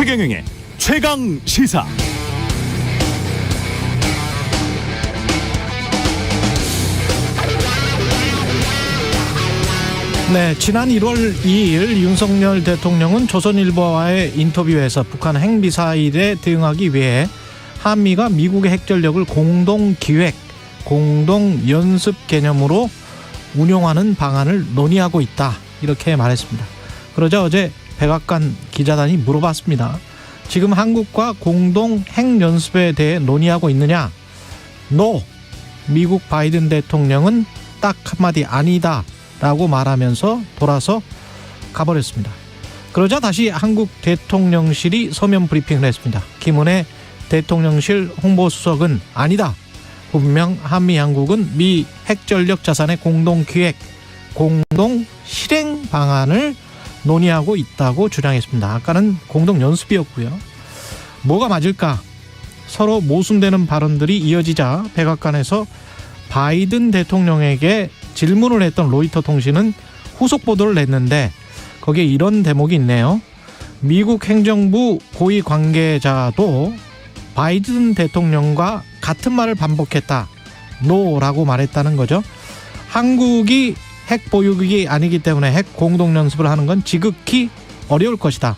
최경영의 최강 시사. 네, 지난 1월 2일 윤석열 대통령은 조선일보와의 인터뷰에서 북한 핵미사일에 대응하기 위해 한미가 미국의 핵전력을 공동기획, 공동연습 개념으로 운용하는 방안을 논의하고 있다, 이렇게 말했습니다. 그러자 어제 백악관 기자단이 물어봤습니다. 지금 한국과 공동 핵연습에 대해 논의하고 있느냐? NO! 미국 바이든 대통령은 딱 한마디 아니다 라고 말하면서 돌아서 가버렸습니다. 그러자 다시 한국 대통령실이 서면 브리핑을 했습니다. 김은혜 대통령실 홍보수석은 아니다, 분명 한미 양국은 미 핵전력 자산의 공동기획, 공동실행 방안을 논의하고 있다고 주장했습니다. 아까는 공동연습이었고요. 뭐가 맞을까? 서로 모순되는 발언들이 이어지자 백악관에서 바이든 대통령에게 질문을 했던 로이터 통신은 후속 보도를 냈는데 거기에 이런 대목이 있네요. 미국 행정부 고위 관계자도 바이든 대통령과 같은 말을 반복했다, NO라고 말했다는 거죠. 한국이 핵 보유국이 아니기 때문에 핵 공동연습을 하는 건 지극히 어려울 것이다.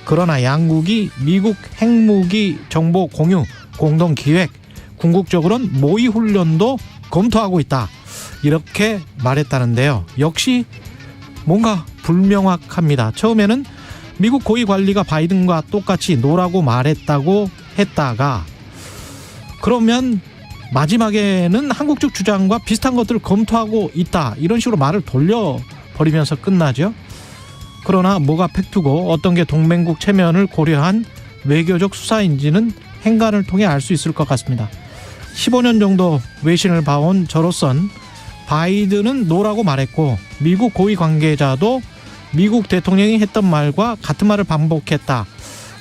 그러나 양국이 미국 핵무기 정보 공유, 공동기획, 궁극적으로는 모의 훈련도 검토하고 있다, 이렇게 말했다는데요. 역시 뭔가 불명확합니다. 처음에는 미국 고위 관리가 바이든과 똑같이 노라고 말했다고 했다가 그러면 마지막에는 한국 측 주장과 비슷한 것들을 검토하고 있다, 이런 식으로 말을 돌려버리면서 끝나죠. 그러나 뭐가 팩트고 어떤 게 동맹국 체면을 고려한 외교적 수사인지는 행간을 통해 알 수 있을 것 같습니다. 15년 정도 외신을 봐온 저로선 바이든은 노라고 말했고 미국 고위 관계자도 미국 대통령이 했던 말과 같은 말을 반복했다,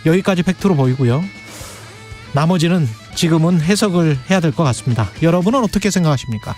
여기까지 팩트로 보이고요. 나머지는 지금은 해석을 해야 될 것 같습니다. 여러분은 어떻게 생각하십니까?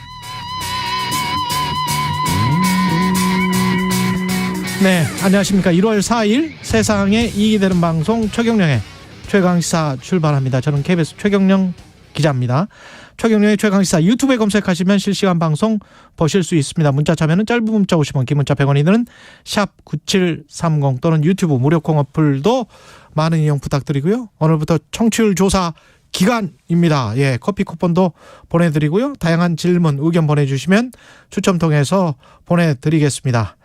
네, 안녕하십니까. 1월 4일 세상에 이익이 되는 방송 최경영의 최강시사 출발합니다. 저는 KBS 최경영 기자입니다. 최경영의 최강시사 유튜브에 검색하시면 실시간 방송 보실 수 있습니다. 문자 참여는 짧은 문자 50원, 긴 문자 100원이 드는 샵9730 또는 유튜브 무료 콩 어플도 많은 이용 부탁드리고요. 오늘부터 청취율 조사 기간입니다. 예, 커피 쿠폰도 보내드리고요. 다양한 질문, 의견 보내주시면 추첨 통해서 보내드리겠습니다.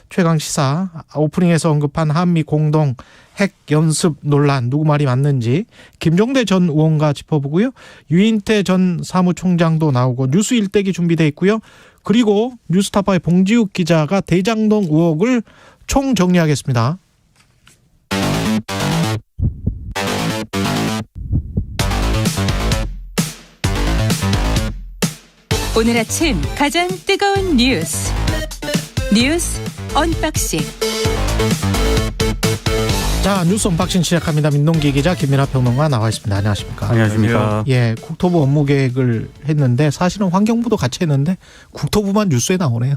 최강시사 오프닝에서 언급한 한미 공동 핵 연습 논란, 누구 말이 맞는지 김종대 전 의원과 짚어보고요. 유인태 전 사무총장도 나오고 뉴스 일대기 준비되어 있고요. 그리고 뉴스타파의 봉지욱 기자가 대장동 의혹을 총정리하겠습니다. 오늘 아침 가장 뜨거운 뉴스 언박싱. 자, 뉴스 언박싱 시작합니다. 민동기 기자, 김민하 평론가 나와 있습니다. 안녕하십니까? 안녕하십니까? 예, 국토부 업무 계획을 했는데 사실은 환경부도 같이 했는데 국토부만 뉴스에 나오네요.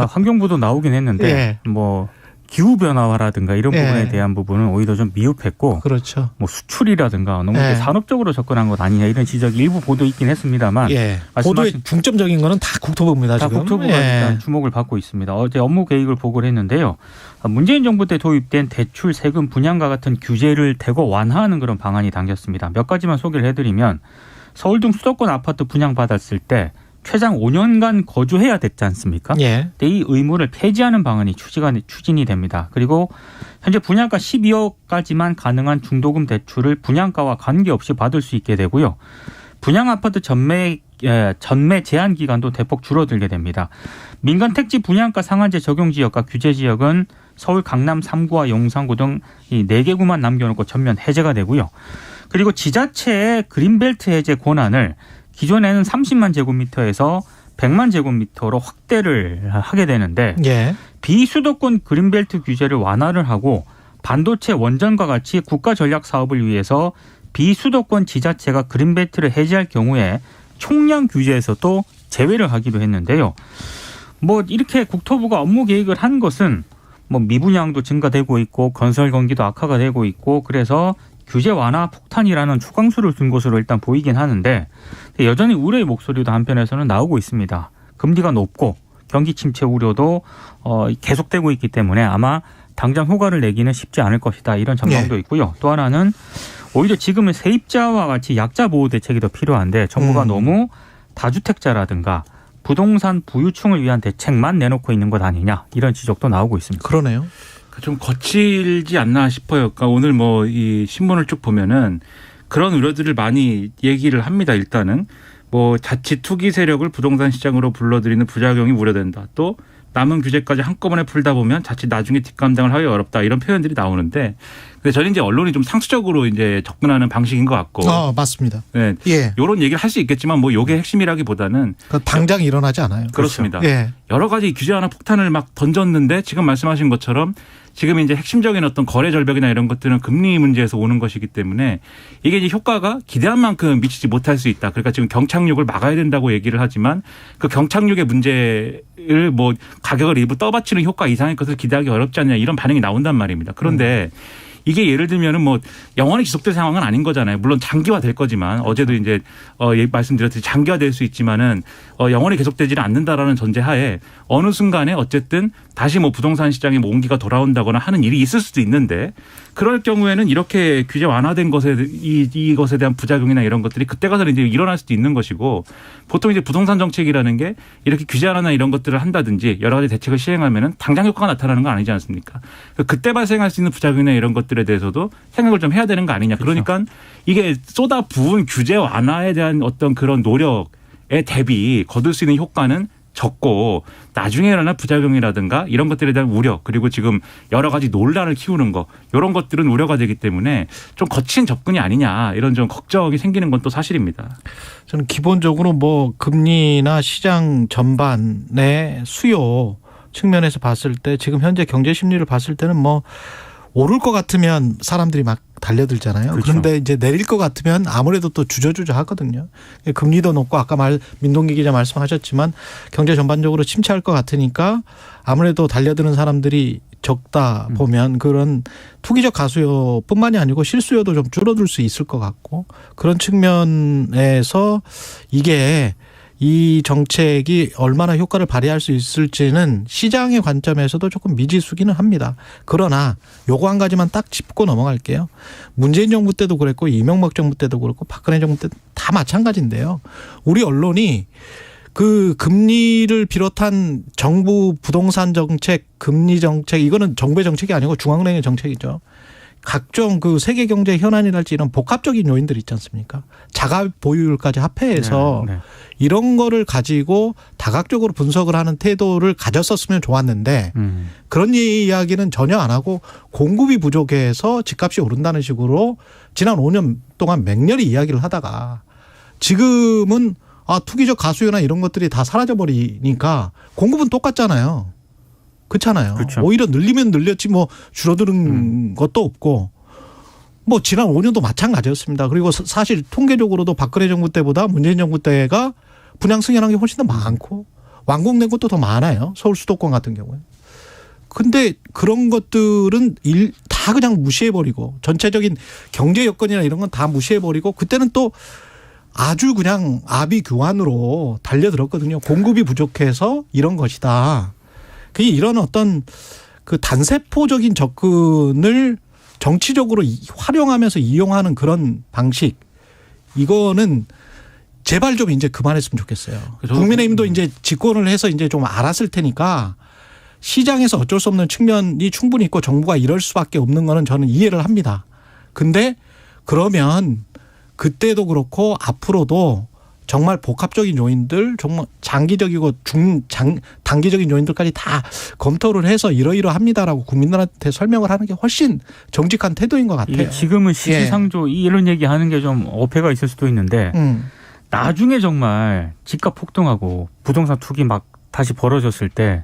환경부도 나오긴 했는데 예. 뭐 기후 변화라든가 이런 부분에 대한 부분은 오히려 좀 미흡했고, 그렇죠. 뭐 수출이라든가 너무 산업적으로 접근한 것 아니냐 이런 지적이 일부 보도 있긴 했습니다만, 보도의 중점적인 거는 다 국토부입니다. 다 지금. 국토부가 일단 주목을 받고 있습니다. 어제 업무 계획을 보고를 했는데요. 문재인 정부 때 도입된 대출, 세금, 분양과 같은 규제를 대거 완화하는 그런 방안이 담겼습니다. 몇 가지만 소개를 해드리면, 서울 등 수도권 아파트 분양받았을 때 최장 5년간 거주해야 됐지 않습니까? 예. 근데 이 의무를 폐지하는 방안이 추진이 됩니다. 그리고 현재 분양가 12억까지만 가능한 중도금 대출을 분양가와 관계없이 받을 수 있게 되고요. 분양 아파트 전매 제한 기간도 대폭 줄어들게 됩니다. 민간 택지 분양가 상한제 적용 지역과 규제 지역은 서울 강남 3구와 용산구 등 이 4개구만 남겨놓고 전면 해제가 되고요. 그리고 지자체의 그린벨트 해제 권한을 기존에는 30만 제곱미터에서 100만 제곱미터로 확대를 하게 되는데, 비수도권 그린벨트 규제를 완화를 하고 반도체 원전과 같이 국가 전략 사업을 위해서 비수도권 지자체가 그린벨트를 해제할 경우에 총량 규제에서도 제외를 하기로 했는데요. 뭐 이렇게 국토부가 업무 계획을 한 것은 뭐 미분양도 증가되고 있고 건설 경기도 악화가 되고 있고 그래서 규제 완화 폭탄이라는 초강수를 둔 것으로 일단 보이긴 하는데 여전히 우려의 목소리도 한편에서는 나오고 있습니다. 금리가 높고 경기 침체 우려도 계속되고 있기 때문에 아마 당장 효과를 내기는 쉽지 않을 것이다 이런 전망도 있고요. 또 하나는 오히려 지금은 세입자와 같이 약자 보호 대책이 더 필요한데 정부가 너무 다주택자라든가 부동산 부유층을 위한 대책만 내놓고 있는 것 아니냐 이런 지적도 나오고 있습니다. 그러네요. 좀 거칠지 않나 싶어요. 그러니까 오늘 뭐 이 신문을 쭉 보면은 그런 우려들을 많이 얘기를 합니다. 일단은 뭐 자칫 투기 세력을 부동산 시장으로 불러들이는 부작용이 우려된다. 또 남은 규제까지 한꺼번에 풀다 보면 자칫 나중에 뒷감당을 하기 어렵다. 이런 표현들이 나오는데 근데 저는 이제 언론이 좀 상수적으로 이제 접근하는 방식인 것 같고. 맞습니다. 네. 예. 이런 얘기를 할 수 있겠지만 뭐 이게 핵심이라기보다는 당장 일어나지 않아요. 그렇습니다. 그렇죠. 예. 여러 가지 규제 하나 폭탄을 막 던졌는데 지금 말씀하신 것처럼 지금 이제 핵심적인 어떤 거래 절벽이나 이런 것들은 금리 문제에서 오는 것이기 때문에 이게 이제 효과가 기대한 만큼 미치지 못할 수 있다. 그러니까 지금 경착륙을 막아야 된다고 얘기를 하지만 그 경착륙의 문제를 뭐 가격을 일부 떠받치는 효과 이상의 것을 기대하기 어렵지 않냐 이런 반응이 나온단 말입니다. 그런데 이게 예를 들면은 뭐 영원히 지속될 상황은 아닌 거잖아요. 물론 장기화 될 거지만 어제도 이제 말씀드렸듯이 장기화 될 수 있지만은 영원히 계속되지는 않는다라는 전제하에 어느 순간에 어쨌든 다시 뭐 부동산 시장에 뭐 온기가 돌아온다거나 하는 일이 있을 수도 있는데 그럴 경우에는 이렇게 규제 완화된 것에 이것에 대한 부작용이나 이런 것들이 그때 가서는 이제 일어날 수도 있는 것이고 보통 이제 부동산 정책이라는 게 이렇게 규제 완화나 이런 것들을 한다든지 여러 가지 대책을 시행하면은 당장 효과가 나타나는 건 아니지 않습니까? 그때 발생할 수 있는 부작용이나 이런 것들에 대해서도 생각을 좀 해야 되는 거 아니냐. 그러니까 이게 쏟아 부은 규제 완화에 대한 어떤 그런 노력에 대비 거둘 수 있는 효과는 적고 나중에 일어날 부작용이라든가 이런 것들에 대한 우려 그리고 지금 여러 가지 논란을 키우는 거 이런 것들은 우려가 되기 때문에 좀 거친 접근이 아니냐 이런 좀 걱정이 생기는 건 또 사실입니다. 저는 기본적으로 뭐 금리나 시장 전반의 수요 측면에서 봤을 때 지금 현재 경제 심리를 봤을 때는 뭐 오를 것 같으면 사람들이 막 달려들잖아요. 그렇죠. 그런데 이제 내릴 것 같으면 아무래도 또 주저주저 하거든요. 금리도 높고 아까 민동기 기자 말씀하셨지만 경제 전반적으로 침체할 것 같으니까 아무래도 달려드는 사람들이 적다 보면 그런 투기적 가수요뿐만이 아니고 실수요도 좀 줄어들 수 있을 것 같고 그런 측면에서 이게 이 정책이 얼마나 효과를 발휘할 수 있을지는 시장의 관점에서도 조금 미지수기는 합니다. 그러나 요거 한 가지만 딱 짚고 넘어갈게요. 문재인 정부 때도 그랬고 이명박 정부 때도 그렇고 박근혜 정부 때도 다 마찬가지인데요. 우리 언론이 그 금리를 비롯한 정부 부동산 정책, 금리 정책 이거는 정부의 정책이 아니고 중앙은행의 정책이죠. 각종 그 세계 경제 현안이랄지 이런 복합적인 요인들 있지 않습니까? 자가 보유율까지 합해해서 네. 이런 거를 가지고 다각적으로 분석을 하는 태도를 가졌었으면 좋았는데 그런 이야기는 전혀 안 하고 공급이 부족해서 집값이 오른다는 식으로 지난 5년 동안 맹렬히 이야기를 하다가 지금은 투기적 가수요나 이런 것들이 다 사라져버리니까 공급은 똑같잖아요. 그렇잖아요. 그렇죠. 오히려 늘리면 늘렸지 뭐 줄어드는 것도 없고 뭐 지난 5년도 마찬가지였습니다. 그리고 사실 통계적으로도 박근혜 정부 때보다 문재인 정부 때가 분양 승인한 게 훨씬 더 많고 완공된 것도 더 많아요. 서울 수도권 같은 경우에. 근데 그런 것들은 다 그냥 무시해버리고 전체적인 경제 여건이나 이런 건 다 무시해버리고 그때는 또 아주 그냥 아비규환으로 달려들었거든요. 공급이 부족해서 이런 것이다. 그게 이런 어떤 그 단세포적인 접근을 정치적으로 활용하면서 이용하는 그런 방식 이거는 제발 좀 이제 그만했으면 좋겠어요. 국민의힘도 이제 집권을 해서 이제 좀 알았을 테니까 시장에서 어쩔 수 없는 측면이 충분히 있고 정부가 이럴 수밖에 없는 거는 저는 이해를 합니다. 근데 그러면 그때도 그렇고 앞으로도 정말 복합적인 요인들 정말 장기적이고 단기적인 요인들까지 다 검토를 해서 이러이러합니다라고 국민들한테 설명을 하는 게 훨씬 정직한 태도인 것 같아요. 지금은 시기상조 이런 얘기하는 게 좀 어폐가 있을 수도 있는데 나중에 정말 집값 폭등하고 부동산 투기 막 다시 벌어졌을 때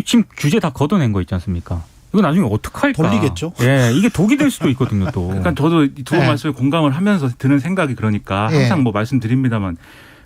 지금 규제 다 걷어낸 거 있지 않습니까? 이거 나중에 어떡할까? 돌리겠죠. 예, 이게 독이 될 수도 있거든요, 또. 그러니까 저도 두 분 말씀에 공감을 하면서 드는 생각이 그러니까 항상 뭐 말씀드립니다만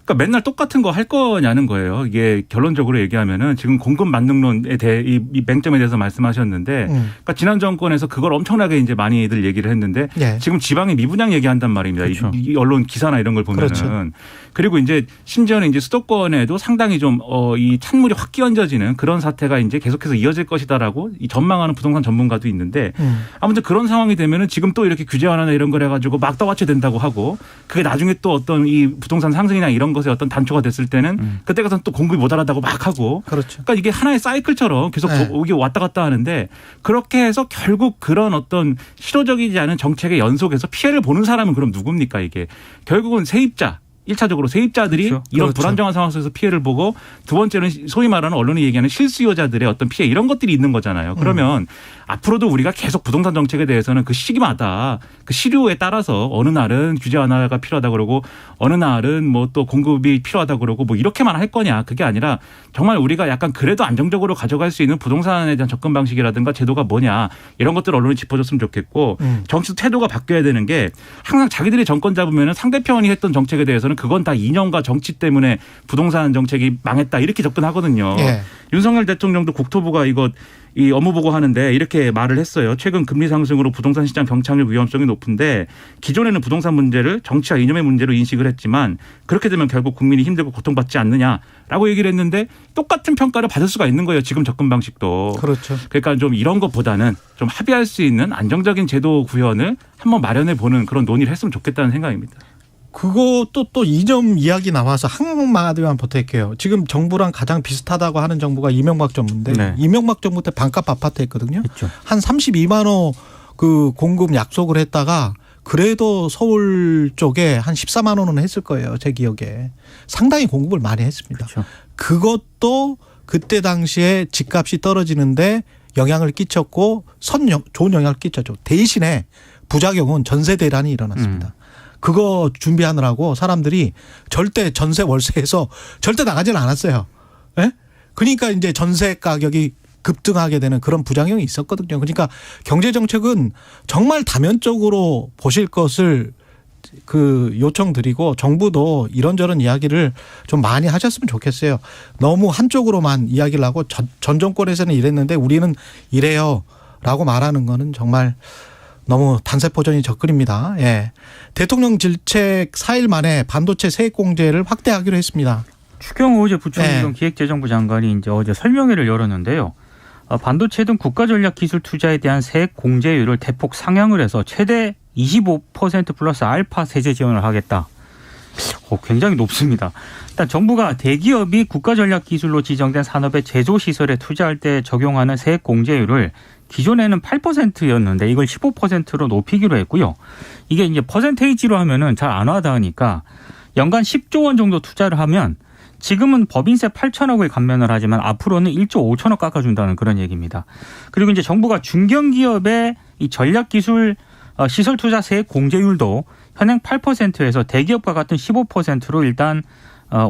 그러니까 맨날 똑같은 거 할 거냐는 거예요. 이게 결론적으로 얘기하면은 지금 공급 만능론에 대해 이 맹점에 대해서 말씀하셨는데, 그러니까 지난 정권에서 그걸 엄청나게 이제 많이들 얘기를 했는데 예. 지금 지방의 미분양 얘기한단 말입니다. 그렇죠. 이 언론 기사나 이런 걸 보면은. 그렇죠. 그리고 이제 심지어는 이제 수도권에도 상당히 좀 이 찬물이 확 끼얹어지는 그런 사태가 이제 계속해서 이어질 것이다라고 이 전망하는 부동산 전문가도 있는데, 아무튼 그런 상황이 되면은 지금 또 이렇게 규제 완화나 이런 걸 해가지고 막 떠받쳐 된다고 하고, 그게 나중에 또 어떤 이 부동산 상승이나 이런 것에 어떤 단초가 됐을 때는 그때 가서는 또 공급이 모자라다고 막 하고. 그렇죠. 그러니까 이게 하나의 사이클처럼 계속 네. 이게 왔다 갔다 하는데, 그렇게 해서 결국 그런 어떤 실효적이지 않은 정책의 연속에서 피해를 보는 사람은 그럼 누굽니까 이게. 결국은 세입자. 1차적으로 세입자들이 그렇죠. 이런 그렇죠. 불안정한 상황 속에서 피해를 보고, 두 번째는 소위 말하는 언론이 얘기하는 실수요자들의 어떤 피해, 이런 것들이 있는 거잖아요. 그러면 앞으로도 우리가 계속 부동산 정책에 대해서는 그 시기마다 그 시류에 따라서 어느 날은 규제 완화가 필요하다 그러고 어느 날은 뭐 또 공급이 필요하다 그러고 뭐 이렇게만 할 거냐, 그게 아니라 정말 우리가 약간 그래도 안정적으로 가져갈 수 있는 부동산에 대한 접근 방식이라든가 제도가 뭐냐, 이런 것들 언론이 짚어줬으면 좋겠고, 정치 태도가 바뀌어야 되는 게, 항상 자기들이 정권 잡으면 상대편이 했던 정책에 대해서는 그건 다 이념과 정치 때문에 부동산 정책이 망했다 이렇게 접근하거든요. 예. 윤석열 대통령도 국토부가 이 업무 보고 하는데 이렇게 말을 했어요. 최근 금리 상승으로 부동산 시장 경착륙 위험성이 높은데, 기존에는 부동산 문제를 정치와 이념의 문제로 인식을 했지만 그렇게 되면 결국 국민이 힘들고 고통받지 않느냐라고 얘기를 했는데, 똑같은 평가를 받을 수가 있는 거예요. 지금 접근 방식도. 그렇죠. 그러니까 좀 이런 것보다는 좀 합의할 수 있는 안정적인 제도 구현을 한번 마련해 보는 그런 논의를 했으면 좋겠다는 생각입니다. 그것도 또 이점 이야기 나와서 한마디만 보탤게요. 지금 정부랑 가장 비슷하다고 하는 정부가 이명박 정부인데, 네. 이명박 정부 때 반값 아파트 했거든요. 있죠. 한 32만 호 그 공급 약속을 했다가 그래도 서울 쪽에 한 14만 원은 했을 거예요. 제 기억에. 상당히 공급을 많이 했습니다. 그렇죠. 그것도 그때 당시에 집값이 떨어지는데 영향을 끼쳤고 좋은 영향을 끼쳤죠. 대신에 부작용은 전세 대란이 일어났습니다. 그거 준비하느라고 사람들이 절대 전세 월세에서 절대 나가지는 않았어요. 예? 그러니까 이제 전세 가격이 급등하게 되는 그런 부작용이 있었거든요. 그러니까 경제 정책은 정말 다면적으로 보실 것을 요청드리고, 정부도 이런저런 이야기를 좀 많이 하셨으면 좋겠어요. 너무 한쪽으로만 이야기를 하고 전 정권에서는 이랬는데 우리는 이래요라고 말하는 거는 정말 너무 단세포전이 접근입니다. 예. 대통령 질책 4일 만에 반도체 세액 공제를 확대하기로 했습니다. 추경호 어제 부총리동 네. 기획재정부 장관이 이제 어제 설명회를 열었는데요. 반도체 등 국가전략기술 투자에 대한 세액 공제율을 대폭 상향을 해서 최대 25% 플러스 알파 세제 지원을 하겠다. 굉장히 높습니다. 일단 정부가 대기업이 국가전략기술로 지정된 산업의 제조시설에 투자할 때 적용하는 세액 공제율을 기존에는 8%였는데 이걸 15%로 높이기로 했고요. 이게 이제 퍼센테이지로 하면은 잘 안 와닿으니까 연간 10조 원 정도 투자를 하면, 지금은 법인세 8천억을 감면을 하지만 앞으로는 1조 5천억 깎아준다는 그런 얘기입니다. 그리고 이제 정부가 중견기업의 이 전략기술 시설 투자 세액 공제율도 현행 8%에서 대기업과 같은 15%로 일단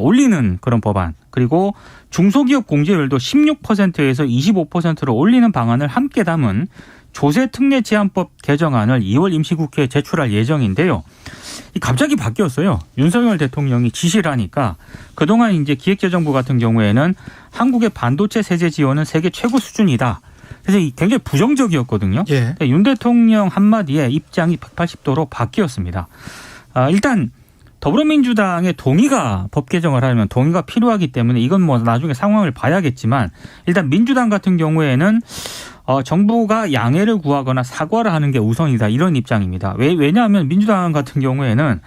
올리는 그런 법안, 그리고 중소기업 공제율도 16%에서 25%로 올리는 방안을 함께 담은 조세특례 제한법 개정안을 2월 임시국회에 제출할 예정인데요. 갑자기 바뀌었어요. 윤석열 대통령이 지시를 하니까 그동안 이제 기획재정부 같은 경우에는 한국의 반도체 세제 지원은 세계 최고 수준이다. 그래서 굉장히 부정적이었거든요. 예. 윤 대통령 한마디에 입장이 180도로 바뀌었습니다. 일단 더불어민주당의 동의가, 법 개정을 하려면 동의가 필요하기 때문에 이건 뭐 나중에 상황을 봐야겠지만, 일단 민주당 같은 경우에는 정부가 양해를 구하거나 사과를 하는 게 우선이다, 이런 입장입니다. 왜냐하면 민주당 같은 경우에는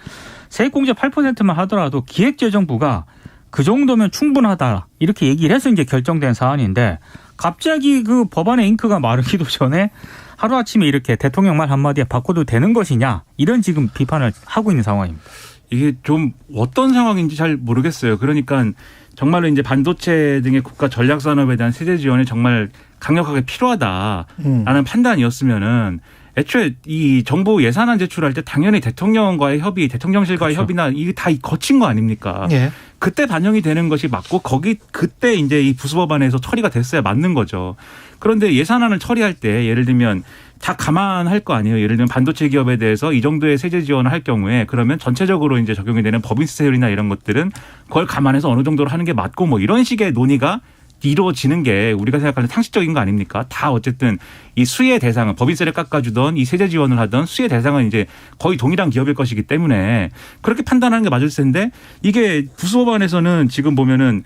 세액공제 8%만 하더라도 기획재정부가 그 정도면 충분하다 이렇게 얘기를 해서 이제 결정된 사안인데, 갑자기 그 법안의 잉크가 마르기도 전에 하루아침에 이렇게 대통령 말 한마디에 바꿔도 되는 것이냐, 이런 지금 비판을 하고 있는 상황입니다. 이게 좀 어떤 상황인지 잘 모르겠어요. 그러니까 정말로 이제 반도체 등의 국가 전략 산업에 대한 세제 지원이 정말 강력하게 필요하다라는 판단이었으면은 애초에 이 정부 예산안 제출할 때 당연히 대통령과의 협의, 대통령실과의 그렇죠. 협의나 이게 다 거친 거 아닙니까? 예. 그때 반영이 되는 것이 맞고, 그때 이제 이 부수법안에서 처리가 됐어야 맞는 거죠. 그런데 예산안을 처리할 때 예를 들면 다 감안할 거 아니에요. 예를 들면 반도체 기업에 대해서 이 정도의 세제 지원을 할 경우에 그러면 전체적으로 이제 적용이 되는 법인세율이나 이런 것들은 그걸 감안해서 어느 정도로 하는 게 맞고 뭐 이런 식의 논의가 이루어지는 게 우리가 생각하는 상식적인 거 아닙니까? 다 어쨌든 이 수혜 대상은 법인세를 깎아주던 이 세제 지원을 하던 수혜 대상은 이제 거의 동일한 기업일 것이기 때문에 그렇게 판단하는 게 맞을 텐데 이게 부수법안에서는 지금 보면은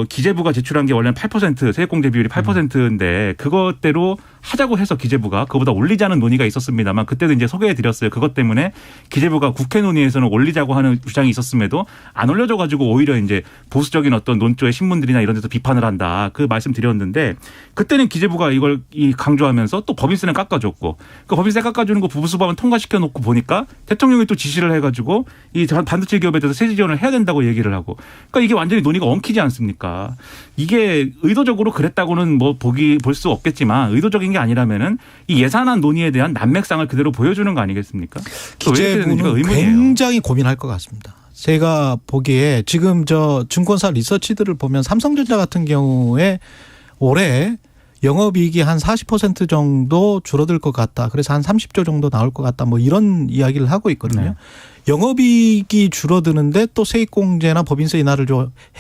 기재부가 제출한 게 원래는 8% 세액공제 비율이 8%인데 그것대로 하자고 해서 기재부가 그거보다 올리자는 논의가 있었습니다만 그때도 이제 소개해드렸어요. 그것 때문에 기재부가 국회 논의에서는 올리자고 하는 주장이 있었음에도 안 올려져 가지고 오히려 이제 보수적인 어떤 논조의 신문들이나 이런 데서 비판을 한다. 그 말씀드렸는데 그때는 기재부가 이걸 강조하면서 또 법인세는 깎아줬고 그 법인세 깎아주는 거 부수법안 통과시켜 놓고 보니까 대통령이 또 지시를 해가지고 이 반도체 기업에 대해서 세제 지원을 해야 된다고 얘기를 하고 그러니까 이게 완전히 논의가 엉키지 않습니까? 이게 의도적으로 그랬다고는 뭐 볼 수 없겠지만 의도적인 게 아니라면은 이 예산안 논의에 대한 난맥상을 그대로 보여주는 거 아니겠습니까? 기재부는 굉장히 고민할 것 같습니다. 제가 보기에 지금 저 증권사 리서치들을 보면 삼성전자 같은 경우에 올해 영업이익이 한 40% 정도 줄어들 것 같다. 그래서 한 30조 정도 나올 것 같다. 뭐 이런 이야기를 하고 있거든요. 네. 영업이익이 줄어드는데 또 세액공제나 법인세 인하를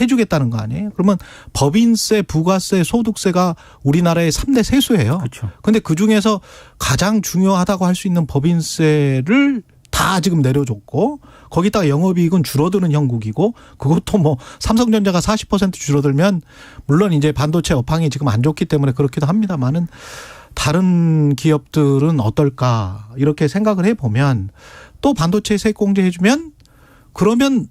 해주겠다는 거 아니에요? 그러면 법인세, 부가세, 소득세가 우리나라의 3대 세수예요. 그렇죠. 그런데 그중에서 가장 중요하다고 할 수 있는 법인세를 다 지금 내려줬고 거기다가 영업이익은 줄어드는 형국이고 그것도 뭐 삼성전자가 40% 줄어들면 물론 이제 반도체 업황이 지금 안 좋기 때문에 그렇기도 합니다만은 다른 기업들은 어떨까 이렇게 생각을 해보면 또 반도체 세액공제 해주면 그러면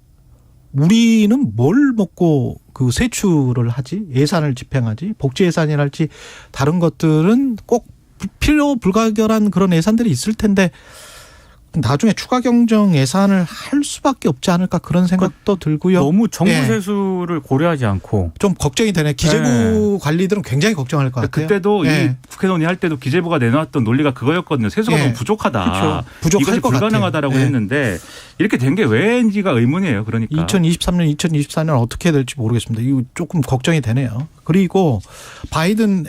우리는 뭘 먹고 그 세출을 하지 예산을 집행하지 복지 예산이랄지 다른 것들은 꼭 필요 불가결한 그런 예산들이 있을 텐데 나중에 추가 경정 예산을 할 수밖에 없지 않을까 그런 생각도 들고요. 너무 정부 세수를 고려하지 않고 좀 걱정이 되네. 기재부 관리들은 굉장히 걱정할 것 같아요. 그때도 이 국회 논의할 때도 기재부가 내놓았던 논리가 그거였거든요. 세수가 너무 부족하다. 그렇죠. 부족할 이것이 것 불가능하다라고 같아요. 했는데 이렇게 된 게 왜인지가 의문이에요. 그러니까 2023년, 2024년 어떻게 될지 모르겠습니다. 이거 조금 걱정이 되네요. 그리고 바이든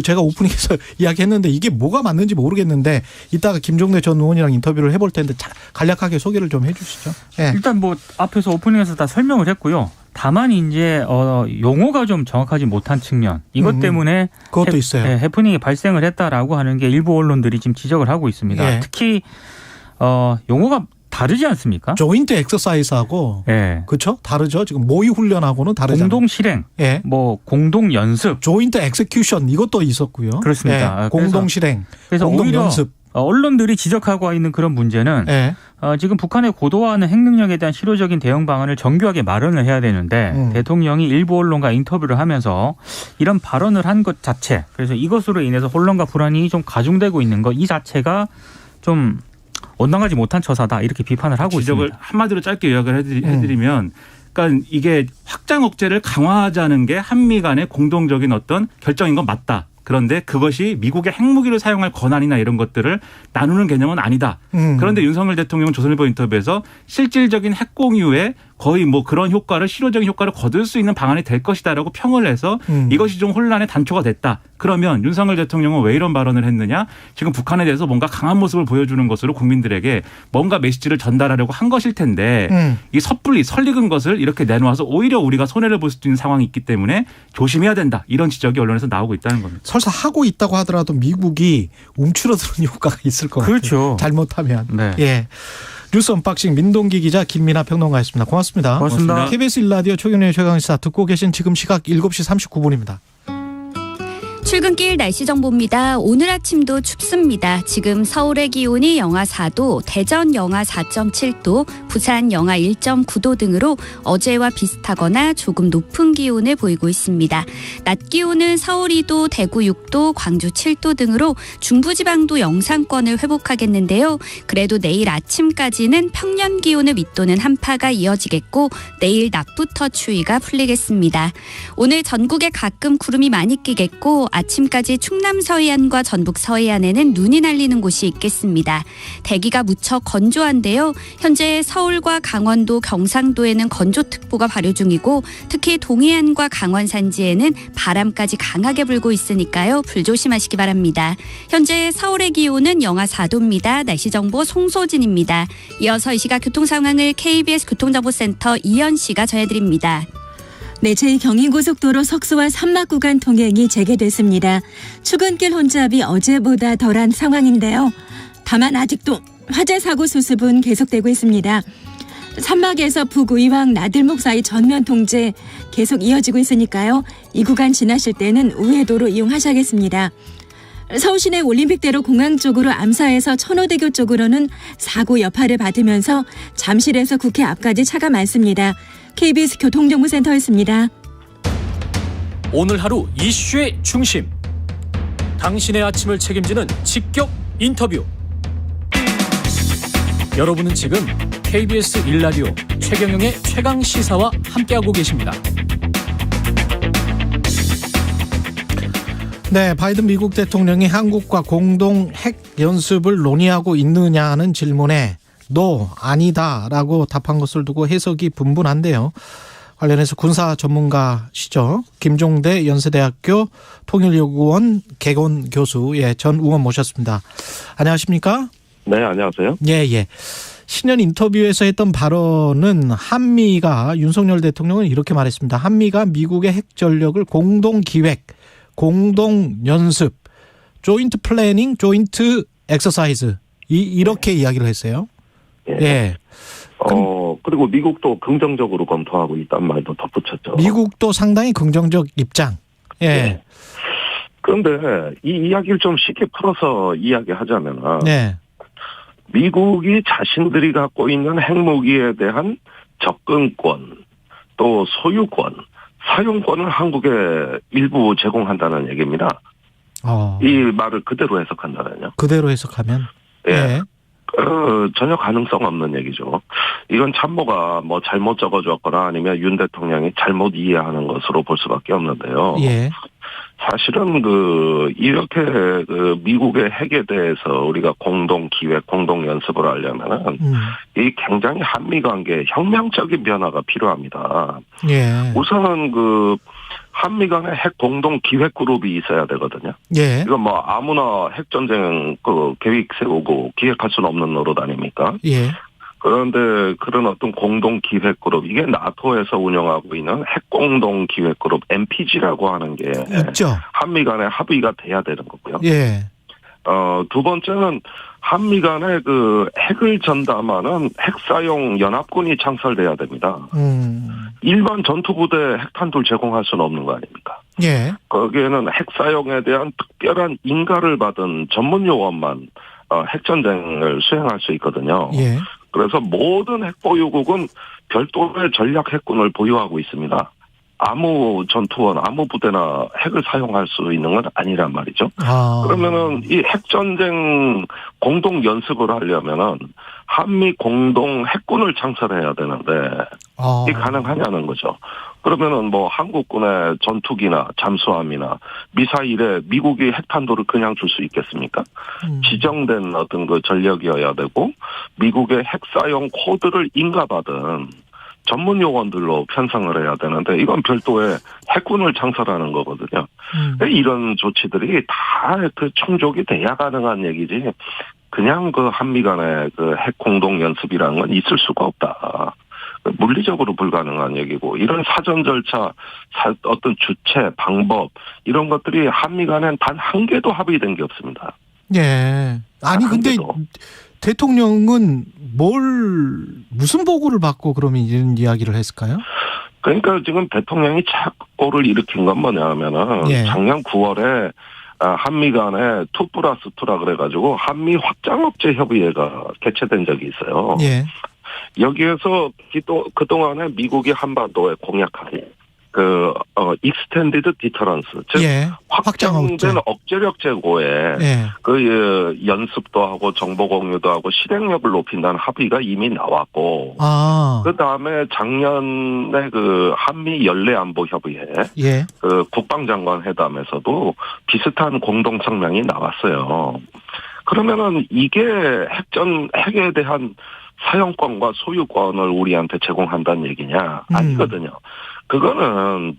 제가 오프닝에서 이야기했는데 이게 뭐가 맞는지 모르겠는데 이따가 김종대 전 의원이랑 인터뷰를 해볼 텐데 간략하게 소개를 좀 해주시죠. 네. 일단 뭐 앞에서 오프닝에서 다 설명을 했고요. 다만 이제 용어가 좀 정확하지 못한 측면 이것 때문에 그것도 있어요. 해프닝이 발생을 했다라고 하는 게 일부 언론들이 지금 지적을 하고 있습니다. 예. 특히 용어가 다르지 않습니까? 조인트 엑서사이즈하고 그렇죠? 다르죠. 지금 모의 훈련하고는 다르잖아요. 공동 실행, 뭐 공동 연습, 조인트 엑세큐션 이것도 있었고요. 그렇습니다. 공동 실행, 그래서 공동 오히려 연습. 언론들이 지적하고 있는 그런 문제는 지금 북한의 고도화하는 핵능력에 대한 실효적인 대응 방안을 정교하게 마련을 해야 되는데 대통령이 일부 언론과 인터뷰를 하면서 이런 발언을 한 것 자체 그래서 이것으로 인해서 혼란과 불안이 좀 가중되고 있는 것 이 자체가 좀 온당하지 못한 처사다 이렇게 비판을 하고 지적을 있습니다. 한마디로 짧게 요약을 해드리면 그러니까 이게 확장 억제를 강화하자는 게 한미 간의 공동적인 어떤 결정인 건 맞다. 그런데 그것이 미국의 핵무기를 사용할 권한이나 이런 것들을 나누는 개념은 아니다. 그런데 윤석열 대통령은 조선일보 인터뷰에서 실질적인 핵 공유에 거의 뭐 그런 효과를 실효적인 효과를 거둘 수 있는 방안이 될 것이다라고 평을 해서 이것이 좀 혼란의 단초가 됐다. 그러면 윤석열 대통령은 왜 이런 발언을 했느냐? 지금 북한에 대해서 뭔가 강한 모습을 보여주는 것으로 국민들에게 뭔가 메시지를 전달하려고 한 것일 텐데 이 섣불리 설익은 것을 이렇게 내놓아서 오히려 우리가 손해를 볼 수도 있는 상황이 있기 때문에 조심해야 된다. 이런 지적이 언론에서 나오고 있다는 겁니다. 설사 하고 있다고 하더라도 미국이 움츠러드는 효과가 있을 것 같아요. 그렇죠. 잘못하면. 네. 예. 뉴스 언박싱 민동기 기자 김민하 평론가였습니다. 고맙습니다. 고맙습니다. KBS 1라디오 최경영의 최강시사 듣고 계신 지금 시각 7시 39분입니다. 출근길 날씨 정보입니다. 오늘 아침도 춥습니다. 지금 서울의 기온이 영하 4도, 대전 영하 4.7도, 부산 영하 1.9도 등으로 어제와 비슷하거나 조금 높은 기온을 보이고 있습니다. 낮 기온은 서울 2도, 대구 6도, 광주 7도 등으로 중부지방도 영상권을 회복하겠는데요. 그래도 내일 아침까지는 평년 기온을 밑도는 한파가 이어지겠고 내일 낮부터 추위가 풀리겠습니다. 오늘 전국에 가끔 구름이 많이 끼겠고 아침까지 충남 서해안과 전북 서해안에는 눈이 날리는 곳이 있겠습니다. 대기가 무척 건조한데요. 현재 서울과 강원도, 경상도에는 건조특보가 발효 중이고 특히 동해안과 강원 산지에는 바람까지 강하게 불고 있으니까요. 불조심하시기 바랍니다. 현재 서울의 기온은 영하 4도입니다. 날씨 정보 송소진입니다. 이어서 이 시각 교통 상황을 KBS 교통정보센터 이현 씨가 전해드립니다. 네, 제2경인고속도로 석수와 산막 구간 통행이 재개됐습니다. 출근길 혼잡이 어제보다 덜한 상황인데요. 다만 아직도 화재 사고 수습은 계속되고 있습니다. 산막에서 북의왕 나들목 사이 전면 통제 계속 이어지고 있으니까요. 이 구간 지나실 때는 우회도로 이용하셔야겠습니다. 서울시내 올림픽대로 공항 쪽으로 암사에서 천호대교 쪽으로는 사고 여파를 받으면서 잠실에서 국회 앞까지 차가 많습니다. KBS 교통정보센터였습니다. 오늘 하루 이슈의 중심. 당신의 아침을 책임지는 직격 인터뷰. 여러분은 지금 KBS 1라디오 최경영의 최강시사와 함께하고 계십니다. 네, 바이든 미국 대통령이 한국과 공동 핵 연습을 논의하고 있느냐는 질문에 no, 아니다라고 답한 것을 두고 해석이 분분한데요. 관련해서 군사 전문가시죠. 김종대 연세대학교 통일연구원 개건 교수 전 의원 모셨습니다. 안녕하십니까? 네, 안녕하세요. 예. 신년 인터뷰에서 했던 발언은 한미가 윤석열 대통령은 이렇게 말했습니다. 한미가 미국의 핵 전력을 공동 기획, 공동 연습, 조인트 플래닝, 조인트 엑서사이즈 이렇게 이야기를 했어요. 예. 그리고 미국도 긍정적으로 검토하고 있다는 말도 덧붙였죠. 미국도 상당히 긍정적 입장. 예. 네. 그런데 이 이야기를 좀 쉽게 풀어서 이야기하자면, 네. 미국이 자신들이 갖고 있는 핵무기에 대한 접근권, 또 소유권, 사용권을 한국에 일부 제공한다는 얘기입니다. 이 말을 그대로 해석한다면요. 그대로 해석하면? 예. 전혀 가능성 없는 얘기죠. 이건 참모가 뭐 잘못 적어줬거나 아니면 윤 대통령이 잘못 이해하는 것으로 볼 수밖에 없는데요. 예. 사실은 이렇게 미국의 핵에 대해서 우리가 공동 기획, 공동 연습을 하려면은 이 굉장히 한미 관계에 혁명적인 변화가 필요합니다. 예. 우선은 한미 간의 핵 공동 기획 그룹이 있어야 되거든요. 예. 이건 뭐 아무나 핵 전쟁 계획 세우고 기획할 수는 없는 노릇 아닙니까? 예. 그런데 그런 어떤 공동 기획 그룹, 이게 나토에서 운영하고 있는 핵 공동 기획 그룹 MPG라고 하는 게 있죠. 한미 간에 합의가 돼야 되는 거고요. 예. 두 번째는 한미 간에 핵을 전담하는 핵사용 연합군이 창설돼야 됩니다. 일반 전투부대 핵탄두를 제공할 수는 없는 거 아닙니까? 예. 거기에는 핵사용에 대한 특별한 인가를 받은 전문 요원만 핵전쟁을 수행할 수 있거든요. 예. 그래서 모든 핵보유국은 별도의 전략 핵군을 보유하고 있습니다. 아무 전투원, 아무 부대나 핵을 사용할 수 있는 건 아니란 말이죠. 그러면은 이 핵전쟁 공동 연습을 하려면은 한미 공동 핵군을 창설해야 되는데 이게 가능하냐는 거죠. 그러면은 뭐 한국군의 전투기나 잠수함이나 미사일에 미국이 핵탄두를 그냥 줄 수 있겠습니까? 지정된 어떤 전력이어야 되고 미국의 핵사용 코드를 인가받은 전문 요원들로 편성을 해야 되는데 이건 별도의 핵군을 창설하는 거거든요. 이런 조치들이 다 충족이 돼야 가능한 얘기지. 그냥 한미 간의 핵 공동 연습이라는 건 있을 수가 없다. 물리적으로 불가능한 얘기고 이런 사전 절차, 어떤 주체, 방법 이런 것들이 한미 간엔 단 한 개도 합의된 게 없습니다. 예. 아니 근데 대통령은 무슨 보고를 받고 그러면 이런 이야기를 했을까요? 그러니까 지금 대통령이 착오를 일으킨 건 뭐냐면은 작년 9월에 한미 간에 2+2라 그래가지고 한미 확장업체 협의회가 개최된 적이 있어요. 예. 여기에서 그동안에 미국이 한반도에 공약한 extended deterrence, 즉 예. 확장된 억제력 제고에 예. 그 연습도 하고 정보 공유도 하고 실행력을 높인다는 합의가 이미 나왔고, 그 다음에 작년에 그 한미 연례안보협의회, 예. 그 국방장관 회담에서도 비슷한 공동 성명이 나왔어요. 그러면은 이게 핵에 대한 사용권과 소유권을 우리한테 제공한다는 얘기냐? 아니거든요. 그거는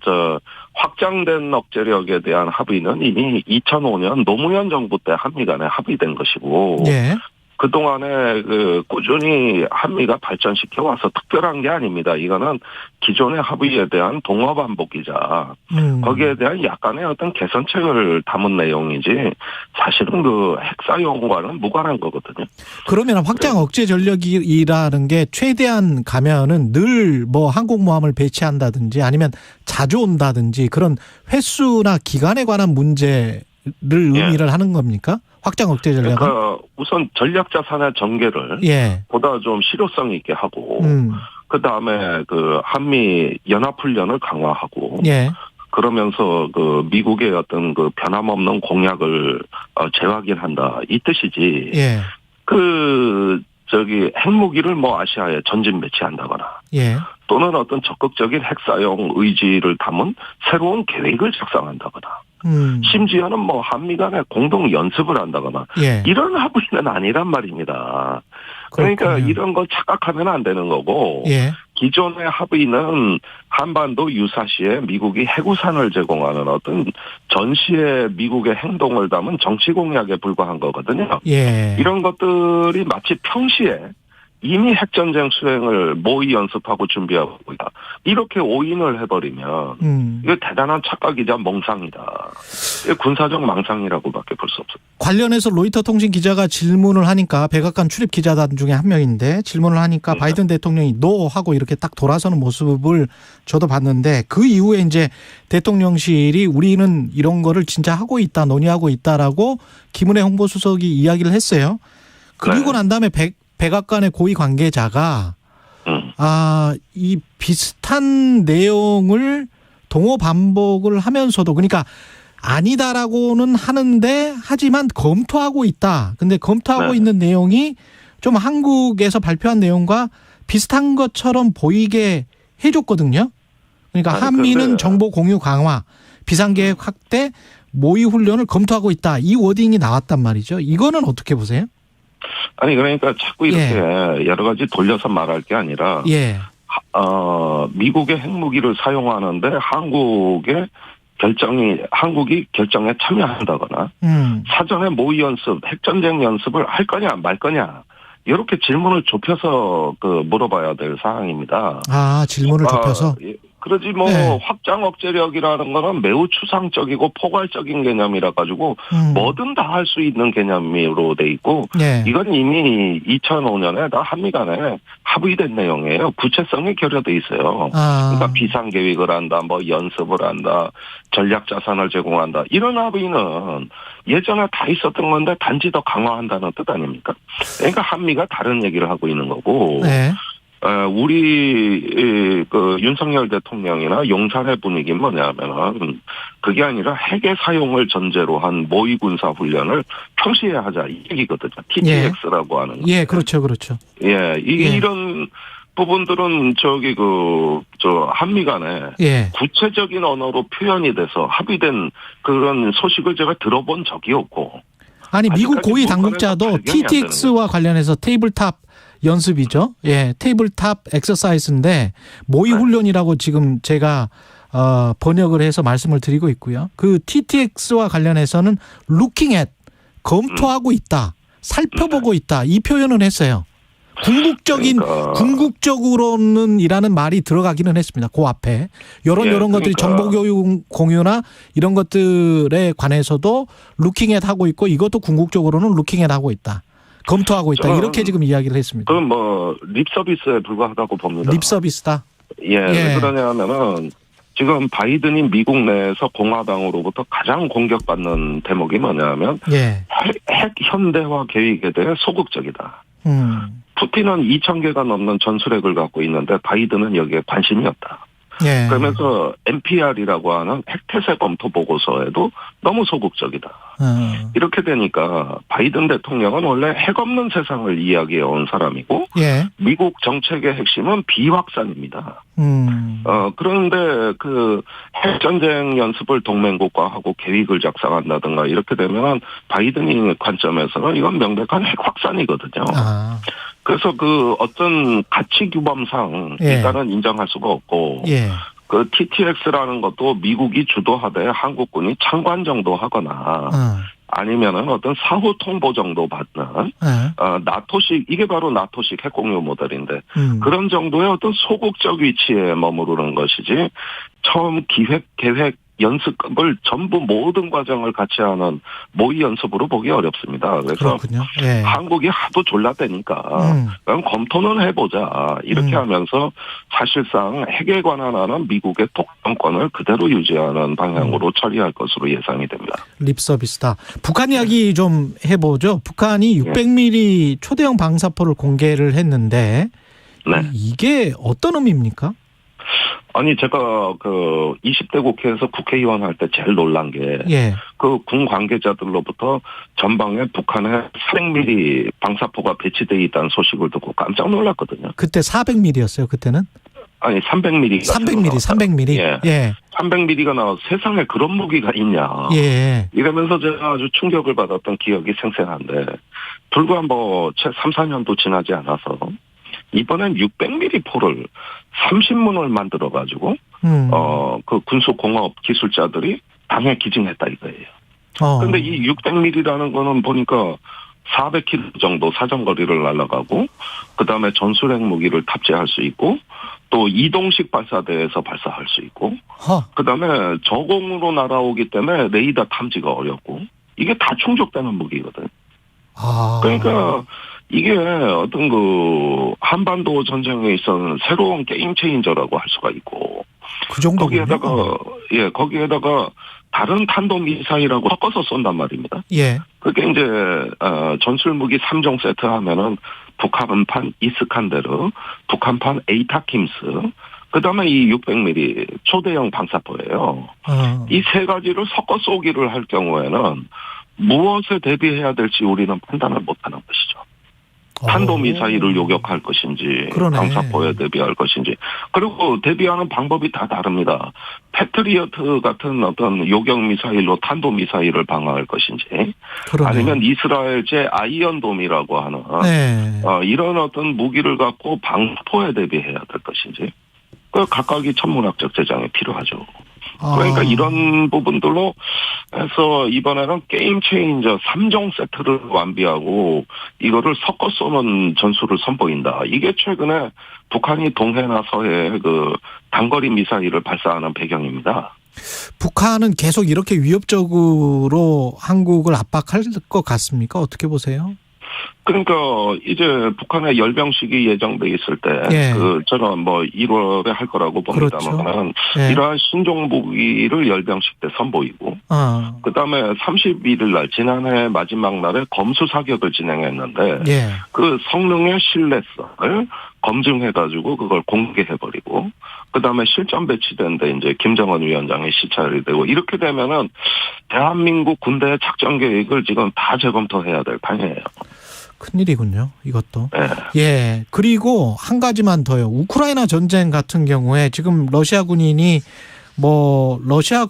확장된 억제력에 대한 합의는 이미 2005년 노무현 정부 때 한미 간에 합의된 것이고, 예. 그동안에 꾸준히 한미가 발전시켜 와서 특별한 게 아닙니다. 이거는 기존의 합의에 대한 동어 반복이자 거기에 대한 약간의 어떤 개선책을 담은 내용이지 사실은 그 핵사용과는 무관한 거거든요. 그러면 확장 억제 전력이라는 게 최대한 가면은 늘 뭐 항공모함을 배치한다든지 아니면 자주 온다든지 그런 횟수나 기간에 관한 문제를 의미를 하는 겁니까? 확장 억제 전략은? 그러니까 우선 전략 자산의 전개를 보다 좀 실효성 있게 하고, 그 다음에 그 한미 연합 훈련을 강화하고, 그러면서 그 미국의 어떤 그 변함없는 공약을 재확인한다 이 뜻이지. 핵무기를 뭐 아시아에 전진 배치한다거나, 또는 어떤 적극적인 핵사용 의지를 담은 새로운 계획을 작성한다거나. 심지어는 뭐 한미 간에 공동 연습을 한다거나 이런 합의는 아니란 말입니다. 그러니까 그렇군요. 이런 걸 착각하면 안 되는 거고 기존의 합의는 한반도 유사시에 미국이 해구산을 제공하는 어떤 전시의 미국의 행동을 담은 정치 공약에 불과한 거거든요. 이런 것들이 마치 평시에 이미 핵전쟁 수행을 모의 연습하고 준비하고 있다. 이렇게 오인을 해버리면 이거 대단한 착각이자 멍상이다. 군사적 망상이라고밖에 볼 수 없어요. 관련해서 로이터 통신 기자가 질문을 하니까 백악관 출입 기자단 중에 한 명인데 질문을 하니까 바이든 대통령이 노 하고 이렇게 딱 돌아서는 모습을 저도 봤는데 그 이후에 이제 대통령실이 우리는 이런 거를 진짜 하고 있다, 논의하고 있다라고 김은혜 홍보수석이 이야기를 했어요. 그리고 난 다음에 백악관의 고위 관계자가 이 비슷한 내용을 동호 반복을 하면서도 그러니까 아니다라고는 하는데 하지만 검토하고 있다. 근데 검토하고 있는 내용이 좀 한국에서 발표한 내용과 비슷한 것처럼 보이게 해줬거든요. 그러니까 한미는 정보 공유 강화, 비상계획 확대, 모의 훈련을 검토하고 있다. 이 워딩이 나왔단 말이죠. 이거는 어떻게 보세요? 아니 그러니까 자꾸 이렇게 여러 가지 돌려서 말할 게 아니라 미국의 핵무기를 사용하는데 한국이 결정에 참여한다거나 사전에 모의 연습, 핵전쟁 연습을 할 거냐 말 거냐 이렇게 질문을 좁혀서 물어봐야 될 사항입니다. 질문을 좁혀서? 그러지 뭐 확장 억제력이라는 거는 매우 추상적이고 포괄적인 개념이라 가지고 뭐든 다 할 수 있는 개념으로 돼 있고 이건 이미 2005년에 다 한미 간에 합의된 내용이에요. 구체성이 결여돼 있어요. 그러니까 비상 계획을 한다, 뭐 연습을 한다, 전략 자산을 제공한다. 이런 합의는 예전에 다 있었던 건데 단지 더 강화한다는 뜻 아닙니까? 그러니까 한미가 다른 얘기를 하고 있는 거고. 우리 윤석열 대통령이나 용산의 분위기는 뭐냐면은 그게 아니라 핵의 사용을 전제로 한 모의 군사 훈련을 평시에 하자 이 얘기거든요. TTX라고 하는. 그렇죠. 이런 부분들은 한미 간에 구체적인 언어로 표현이 돼서 합의된 그런 소식을 제가 들어본 적이 없고. 아니 미국 고위 당국자도 TTX와 관련해서 테이블탑 연습이죠. 테이블탑 엑서사이즈인데 모의 훈련이라고 지금 제가 번역을 해서 말씀을 드리고 있고요. 그 TTX와 관련해서는 looking at, 검토하고 있다, 살펴보고 있다 이 표현을 했어요. 궁극적으로는 이라는 말이 들어가기는 했습니다. 그 앞에 이런 것들이 정보 교육 공유나 이런 것들에 관해서도 looking at 하고 있고 이것도 궁극적으로는 looking at 하고 있다. 검토하고 있다. 이렇게 지금 이야기를 했습니다. 그건 립 서비스에 불과하다고 봅니다. 립 서비스다. 왜 그러냐면은 지금 바이든이 미국 내에서 공화당으로부터 가장 공격받는 대목이 뭐냐면 핵 현대화 계획에 대해 소극적이다. 푸틴은 2,000개가 넘는 전술핵을 갖고 있는데 바이든은 여기에 관심이 없다. 예. 그러면서 NPR이라고 하는 핵태세 검토 보고서에도 너무 소극적이다. 이렇게 되니까 바이든 대통령은 원래 핵 없는 세상을 이야기해 온 사람이고 예. 미국 정책의 핵심은 비확산입니다. 그런데 그 핵전쟁 연습을 동맹국과 하고 계획을 작성한다든가 이렇게 되면 바이든이 관점에서는 이건 명백한 핵 확산이거든요. 그래서 그 어떤 가치 규범상 예. 일단은 인정할 수가 없고 예. 그 TTX라는 것도 미국이 주도하되 한국군이 참관 정도 하거나 아니면은 어떤 사후 통보 정도 받는 나토식 이게 바로 나토식 핵공유 모델인데 그런 정도의 어떤 소극적 위치에 머무르는 것이지 처음 기획 계획 연습을 전부 모든 과정을 같이 하는 모의 연습으로 보기 어렵습니다. 그래서 예. 한국이 하도 졸라대니까 그럼 검토는 해보자 이렇게 하면서 사실상 핵에 관한 미국의 독점권을 그대로 유지하는 방향으로 처리할 것으로 예상이 됩니다. 립서비스다. 북한 이야기 좀 해보죠. 북한이 600mm 초대형 방사포를 공개를 했는데 네. 이게 어떤 의미입니까? 아니 제가 그 20대 국회에서 국회의원 할 때 제일 놀란 게 그 군 관계자들로부터 전방에 북한에 400mm 방사포가 배치되어 있다는 소식을 듣고 깜짝 놀랐거든요. 그때 400mm였어요. 그때는? 아니 300mm. 300mm. 예. 300mm가 나와서 세상에 그런 무기가 있냐. 예. 이러면서 제가 아주 충격을 받았던 기억이 생생한데 불과 채 3, 4년도 지나지 않아서 이번엔 600mm 포를 30문을 만들어가지고, 그 군수공업 기술자들이 당에 기증했다 이거예요. 근데 이 600mm라는 거는 보니까 400km 정도 사정거리를 날아가고, 그 다음에 전술핵 무기를 탑재할 수 있고, 또 이동식 발사대에서 발사할 수 있고, 그 다음에 저공으로 날아오기 때문에 레이더 탐지가 어렵고, 이게 다 충족되는 무기거든. 그러니까, 이게 어떤 한반도 전쟁에 있어서 새로운 게임 체인저라고 할 수가 있고. 그 정도군요. 거기에다가 다른 탄도 미사일하고 섞어서 쏜단 말입니다. 예. 그게 이제, 전술 무기 3종 세트 하면은 북한판 이스칸데르, 북한판 에이타킴스, 그 다음에 이 600mm 초대형 방사포예요. 이 세 가지를 섞어 쏘기를 할 경우에는 무엇에 대비해야 될지 우리는 판단을 못하는 것이죠. 탄도미사일을 요격할 것인지 방사포에 대비할 것인지 그리고 대비하는 방법이 다 다릅니다. 패트리어트 같은 어떤 요격미사일로 탄도미사일을 방어할 것인지 아니면 이스라엘제 아이언돔이라고 하는 이런 어떤 무기를 갖고 방사포에 대비해야 될 것인지 각각이 천문학적 제장이 필요하죠. 그러니까 이런 부분들로 해서 이번에는 게임 체인저 3종 세트를 완비하고 이거를 섞어 쏘는 전술을 선보인다. 이게 최근에 북한이 동해나 서해에 그 단거리 미사일을 발사하는 배경입니다. 북한은 계속 이렇게 위협적으로 한국을 압박할 것 같습니까? 어떻게 보세요? 그러니까 이제 북한의 열병식이 예정돼 있을 때 저는 1월에 할 거라고 봅니다만 이러한 신종 무기를 열병식 때 선보이고 그다음에 31일 날 지난해 마지막 날에 검수 사격을 진행했는데 그 성능의 신뢰성을 검증해가지고 그걸 공개해버리고 그다음에 실전 배치된 데 이제 김정은 위원장이 시찰이 되고 이렇게 되면은 대한민국 군대의 작전 계획을 지금 다 재검토해야 될 판이에요. 큰일이군요. 이것도. 예. 그리고 한 가지만 더요. 우크라이나 전쟁 같은 경우에 지금 러시아 군인이 러시아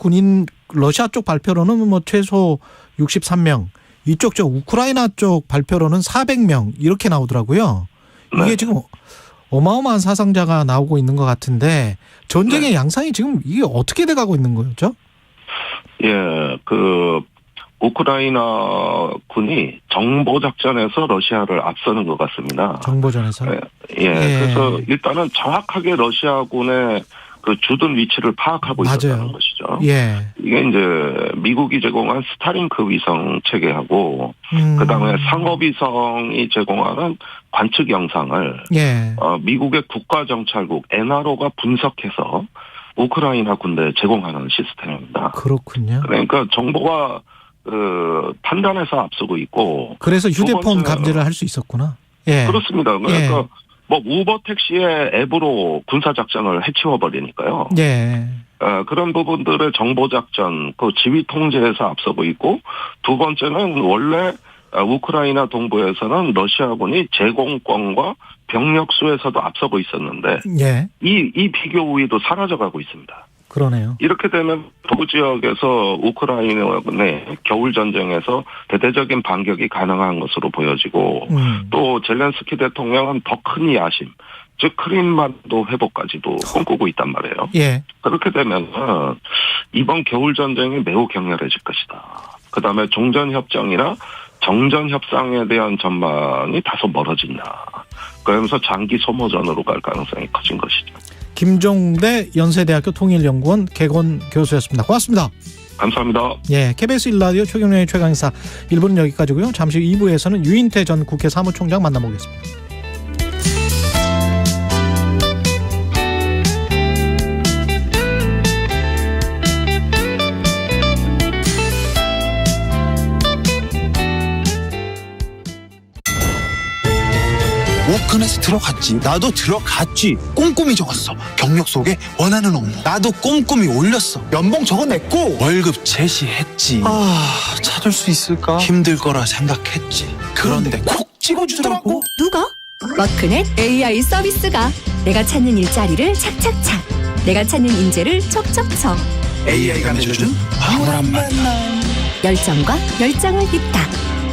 쪽 발표로는 최소 63명, 이쪽 우크라이나 쪽 발표로는 400명 이렇게 나오더라고요. 이게 지금 어마어마한 사상자가 나오고 있는 것 같은데 전쟁의 양상이 지금 이게 어떻게 돼가고 있는 거죠? 우크라이나 군이 정보작전에서 러시아를 앞서는 것 같습니다. 정보전에서? 그래서 일단은 정확하게 러시아군의 그 주둔 위치를 파악하고 있었다는 것이죠. 이게 이제 미국이 제공한 스타링크 위성 체계하고 그다음에 상업위성이 제공하는 관측 영상을 미국의 국가정찰국 NRO가 분석해서 우크라이나 군대에 제공하는 시스템입니다. 그렇군요. 그러니까 정보가 판단에서 앞서고 있고. 그래서 휴대폰 감지를 할 수 있었구나. 그렇습니다. 그러니까 뭐 우버 택시의 앱으로 군사작전을 해치워버리니까요. 예. 그런 부분들의 정보작전, 그 지휘 통제에서 앞서고 있고, 두 번째는 원래 우크라이나 동부에서는 러시아군이 제공권과 병력 수에서도 앞서고 있었는데, 예. 이 비교 우위도 사라져가고 있습니다. 그러네요. 이렇게 되면 동부 지역에서 우크라이나군의 겨울 전쟁에서 대대적인 반격이 가능한 것으로 보여지고, 또 젤렌스키 대통령은 더 큰 야심, 즉 크림반도 회복까지도 꿈꾸고 있단 말이에요. 예. 그렇게 되면 이번 겨울 전쟁이 매우 격렬해질 것이다. 그다음에 종전 협정이나 정전 협상에 대한 전망이 다소 멀어진다. 그러면서 장기 소모전으로 갈 가능성이 커진 것이죠. 김종대 연세대학교 통일연구원 개건 교수였습니다. 고맙습니다. 감사합니다. 예, KBS 1라디오 최경영의 최강시사 1부는 여기까지고요. 잠시 후 2부에서는 유인태 전 국회 사무총장 만나보겠습니다. 우크라이나에서 들어갔지. 나도 들어갔지. 꼼꼼히 적었어. 경력 속에 원하는 업무. 나도 꼼꼼히 올렸어. 연봉 적어냈고 월급 제시했지. 찾을 수 있을까? 힘들 거라 생각했지. 그런데 콕 찍어주더라고. 누가? 워크넷 AI 서비스가 내가 찾는 일자리를 착착착, 내가 찾는 인재를 척척척. AI가 내줘준 황홀한 만남. 열정과 열정을 잇다.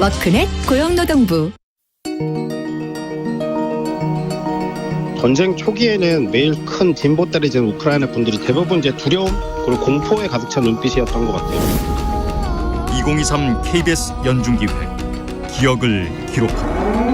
워크넷 고용노동부. 전쟁 초기에는 매일 큰 뒷보 때리는 우크라이나 군들이 대부분 이제 두려움 그리고 공포에 가득 찬 눈빛이었던 것 같아요. 2023 KBS 연중기획 기억을 기록하라.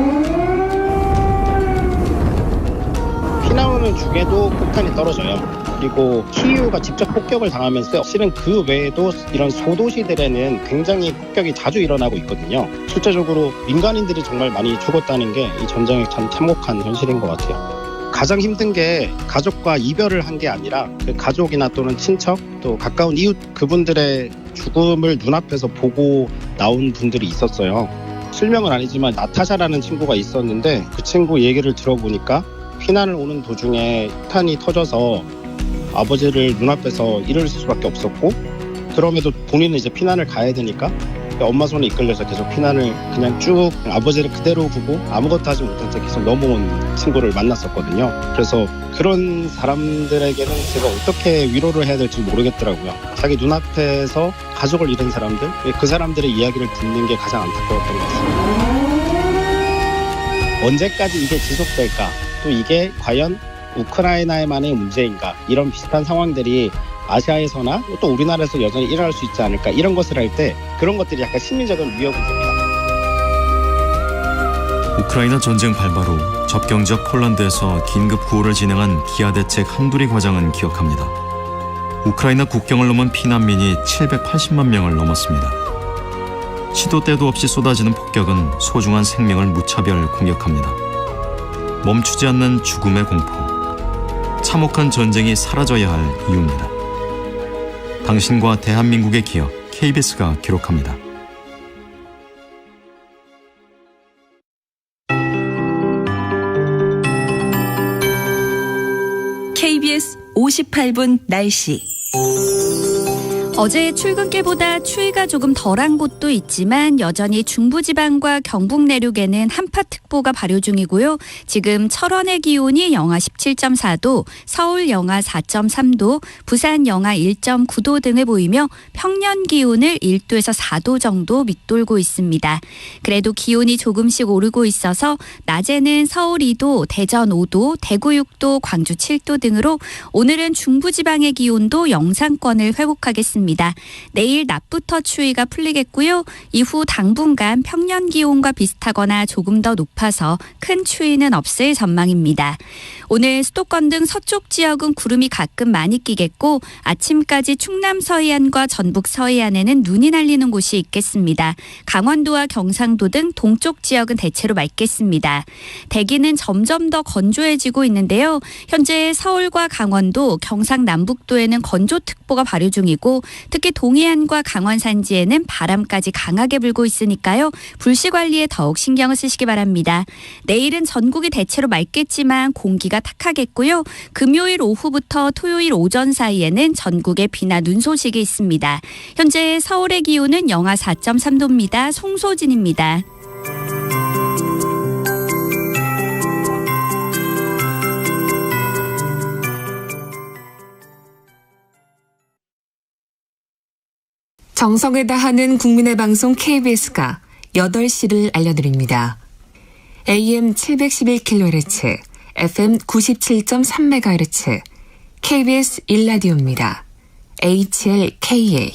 피난 오는 중에도 폭탄이 떨어져요. 그리고 키이우가 직접 폭격을 당하면서 실은 그 외에도 이런 소도시들에는 굉장히 폭격이 자주 일어나고 있거든요. 실제적으로 민간인들이 정말 많이 죽었다는 게 이 전쟁의 참 참혹한 현실인 것 같아요. 가장 힘든 게 가족과 이별을 한 게 아니라 그 가족이나 또는 친척 또 가까운 이웃 그분들의 죽음을 눈앞에서 보고 나온 분들이 있었어요. 실명은 아니지만 나타샤라는 친구가 있었는데 그 친구 얘기를 들어보니까 피난을 오는 도중에 폭탄이 터져서 아버지를 눈앞에서 잃을 수밖에 없었고, 그럼에도 본인은 이제 피난을 가야 되니까 엄마 손에 이끌려서 계속 피난을 그냥 쭉 아버지를 그대로 두고 아무것도 하지 못한 채 계속 넘어온 친구를 만났었거든요. 그래서 그런 사람들에게는 제가 어떻게 위로를 해야 될지 모르겠더라고요. 자기 눈앞에서 가족을 잃은 사람들, 그 사람들의 이야기를 듣는 게 가장 안타까웠던 것 같습니다. 언제까지 이게 지속될까? 또 이게 과연 우크라이나에만의 문제인가? 이런 비슷한 상황들이 아시아에서나 또 우리나라에서 여전히 일어날 수 있지 않을까, 이런 것을 할 때 그런 것들이 약간 심리적인 위협이 됩니다. 우크라이나 전쟁 발발 후 접경지역 폴란드에서 긴급 구호를 진행한 기아 대책 한두리 과장은 기억합니다. 우크라이나 국경을 넘은 피난민이 780만 명을 넘었습니다. 시도 때도 없이 쏟아지는 폭격은 소중한 생명을 무차별 공격합니다. 멈추지 않는 죽음의 공포, 참혹한 전쟁이 사라져야 할 이유입니다. 당신과 대한민국의 기억, KBS가 기록합니다. KBS 58분 날씨. 어제 출근길보다 추위가 조금 덜한 곳도 있지만 여전히 중부지방과 경북 내륙에는 한파특보가 발효 중이고요. 지금 철원의 기온이 영하 17.4도, 서울 영하 4.3도, 부산 영하 1.9도 등을 보이며 평년 기온을 1도에서 4도 정도 밑돌고 있습니다. 그래도 기온이 조금씩 오르고 있어서 낮에는 서울 2도, 대전 5도, 대구 6도, 광주 7도 등으로 오늘은 중부지방의 기온도 영상권을 회복하겠습니다. 내일 낮부터 추위가 풀리겠고요. 이후 당분간 평년 기온과 비슷하거나 조금 더 높아서 큰 추위는 없을 전망입니다. 오늘 수도권 등 서쪽 지역은 구름이 가끔 많이 끼겠고 아침까지 충남 서해안과 전북 서해안에는 눈이 날리는 곳이 있겠습니다. 강원도와 경상도 등 동쪽 지역은 대체로 맑겠습니다. 대기는 점점 더 건조해지고 있는데요. 현재 서울과 강원도, 경상남북도에는 건조특보가 발효 중이고 특히 동해안과 강원 산지에는 바람까지 강하게 불고 있으니까요. 불씨 관리에 더욱 신경을 쓰시기 바랍니다. 내일은 전국이 대체로 맑겠지만 공기가 탁하겠고요. 금요일 오후부터 토요일 오전 사이에는 전국에 비나 눈 소식이 있습니다. 현재 서울의 기온은 영하 4.3도입니다. 송소진입니다. 정성을 다하는 국민의 방송 KBS가 8시를 알려드립니다. AM 711kHz, FM 97.3MHz, KBS 1라디오입니다. HLKA.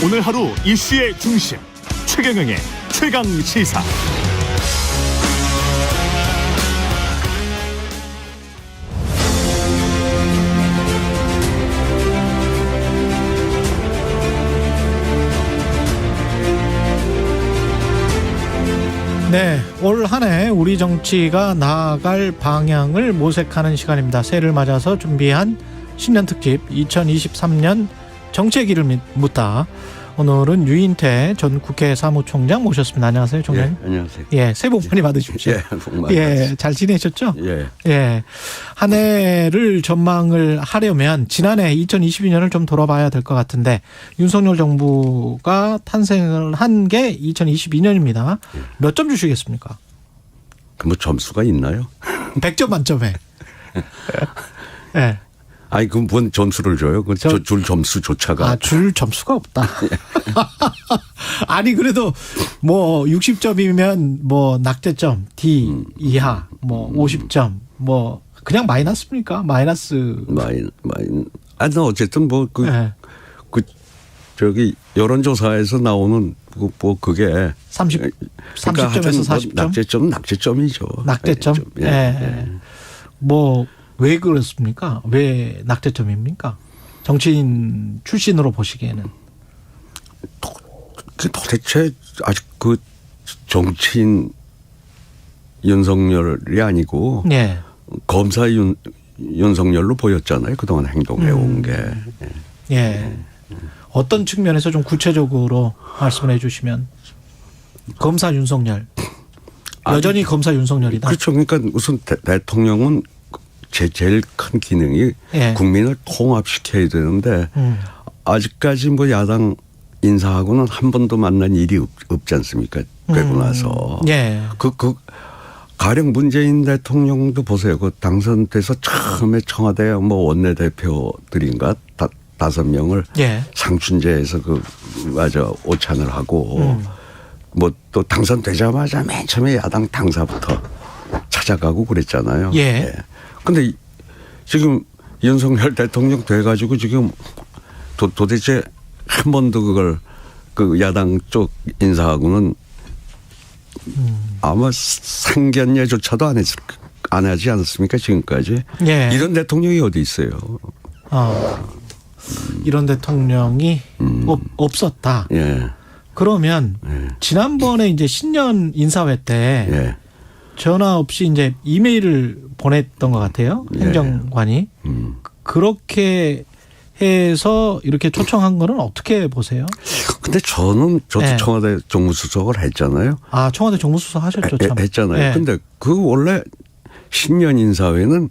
오늘 하루 이슈의 중심 최경영의 최강 시사. 네, 올 한 해 우리 정치가 나아갈 방향을 모색하는 시간입니다. 새해를 맞아서 준비한 신년 특집 2023년 정치의 길을 묻다. 오늘은 유인태 전 국회 사무총장 모셨습니다. 안녕하세요, 총장님. 예, 안녕하세요. 예, 새해 복 많이 받으십시오. 예, 복 많이 예, 잘 지내셨죠? 예. 예. 한 해를 전망을 하려면 지난해 2022년을 좀 돌아봐야 될 것 같은데 윤석열 정부가 탄생을 한 게 2022년입니다. 몇 점 주시겠습니까? 그 뭐 점수가 있나요? 100점 만점에. 예. 아니, 그럼 뭔 점수를 줘요? 그 줄 점수조차가. 아, 줄 점수가 없다. 아니, 그래도 뭐 60점이면 뭐 낙제점, D 이하, 뭐 50점, 뭐 그냥 마이너스입니까? 마이너스. 아니, 어쨌든 뭐 저기 여론조사에서 나오는 뭐 그게 30점에서 40점? 낙제점이죠. 낙제점? 예. 뭐 왜 그렇습니까? 왜 낙제점입니까? 정치인 출신으로 보시기에는. 도대체 아직 그 정치인 윤석열이 아니고 네. 검사 윤석열로 보였잖아요. 그동안 행동해온 게. 예. 어떤 측면에서 좀 구체적으로 말씀을 해 주시면. 검사 윤석열. 여전히 검사 윤석열이다. 그렇죠. 그러니까 우선 대통령은 제일 큰 기능이 예. 국민을 통합시켜야 되는데 아직까지 뭐 야당 인사하고는 한 번도 만난 일이 없지 않습니까? 되고 나서. 예. 가령 문재인 대통령도 보세요. 그 당선돼서 처음에 청와대 뭐 원내대표들인가 5명을 예. 상춘제에서 오찬을 하고 뭐 또 당선되자마자 맨 처음에 야당 당사부터 찾아가고 그랬잖아요. 예. 근데 지금 윤석열 대통령 돼가지고 지금 도대체 한 번도 그걸 그 야당 쪽 인사하고는 아마 상견례조차도 안 하지 않았습니까 지금까지? 예. 이런 대통령이 어디 있어요? 이런 대통령이 없었다. 예. 그러면 지난번에 이제 신년 인사회 때 전화 없이 이제 이메일을 보냈던 것 같아요. 행정관이. 그렇게 해서 이렇게 초청한 거는 어떻게 보세요? 근데 저도 청와대 정무수석을 했잖아요. 아, 청와대 정무수석 하셨죠, 참. 했잖아요. 근데 원래 신년 인사회는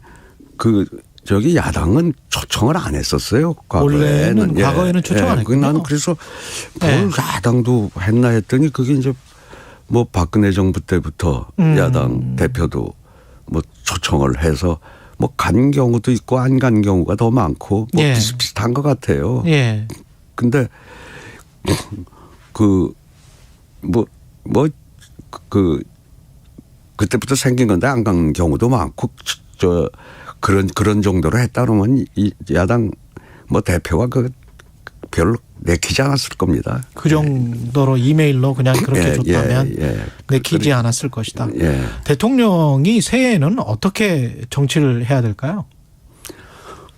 야당은 초청을 안 했었어요. 원래는 과거에는 초청 안 했군요. 난 그래서 뭘 야당도 했나 했더니 그게 이제 뭐 박근혜 정부 때부터 야당 대표도 뭐 초청을 해서 뭐 간 경우도 있고 안 간 경우가 더 많고 뭐 비슷비슷한 것 같아요. 예. 근데 그때부터 생긴 건데 안 간 경우도 많고 그런 정도로 했다 그러면 이 야당 뭐 대표가 별로 내키지 않았을 겁니다. 그 정도로 이메일로 그냥 그렇게 줬다면 내키지 않았을 것이다. 대통령이 새해에는 어떻게 정치를 해야 될까요?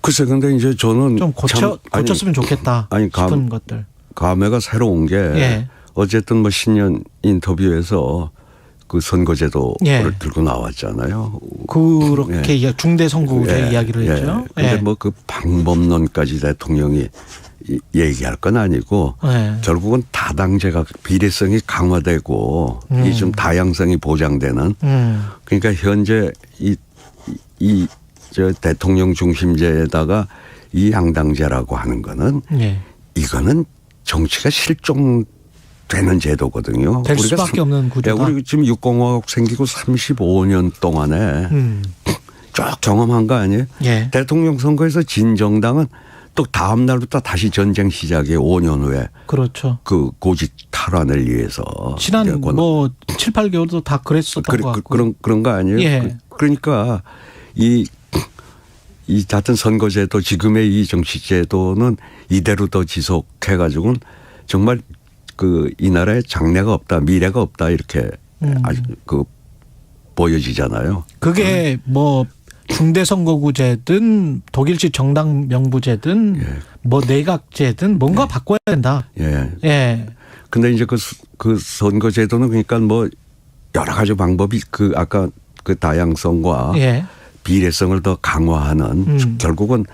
글쎄, 근데 이제 저는 좀 고쳤으면 좋겠다 싶은 것들. 감회가 새로운 게 예. 어쨌든 뭐 신년 인터뷰에서 그 선거제도를 예. 들고 나왔잖아요. 그렇게 예. 중대 선거제 이야기를 했죠. 그런데 예. 뭐 그 방법론까지 대통령이 얘기할 건 아니고 예. 결국은 다당제가 비례성이 강화되고 이 좀 다양성이 보장되는 그러니까 현재 저 대통령 중심제에다가 이 양당제라고 하는 거는 예. 이거는 정치가 실종되는 제도거든요. 될 수밖에 없는 구조다. 우리 지금 6공화국 생기고 35년 동안에 쭉 경험한 거 아니에요? 예. 대통령 선거에서 진 정당은 또 다음 날부터 다시 전쟁 시작에 5년 후에 그렇죠. 그 고직 탈환을 위해서 지난 뭐 7, 8개월도 다 그랬었던 것 같고 그런 거 아니에요? 예. 그러니까 이 같은 선거제도 지금의 이 정치제도는 이대로 더 지속해가지고는 정말 이 나라에 장래가 없다, 미래가 없다 이렇게 아주 보여지잖아요. 그게 뭐 중대선거구제든 독일식 정당 명부제든 예. 뭐 내각제든 뭔가 바꿔야 된다. 예. 예. 근데 이제 그 선거제도는 그러니까 뭐 여러 가지 방법이 아까 그 다양성과 예. 비례성을 더 강화하는 결국은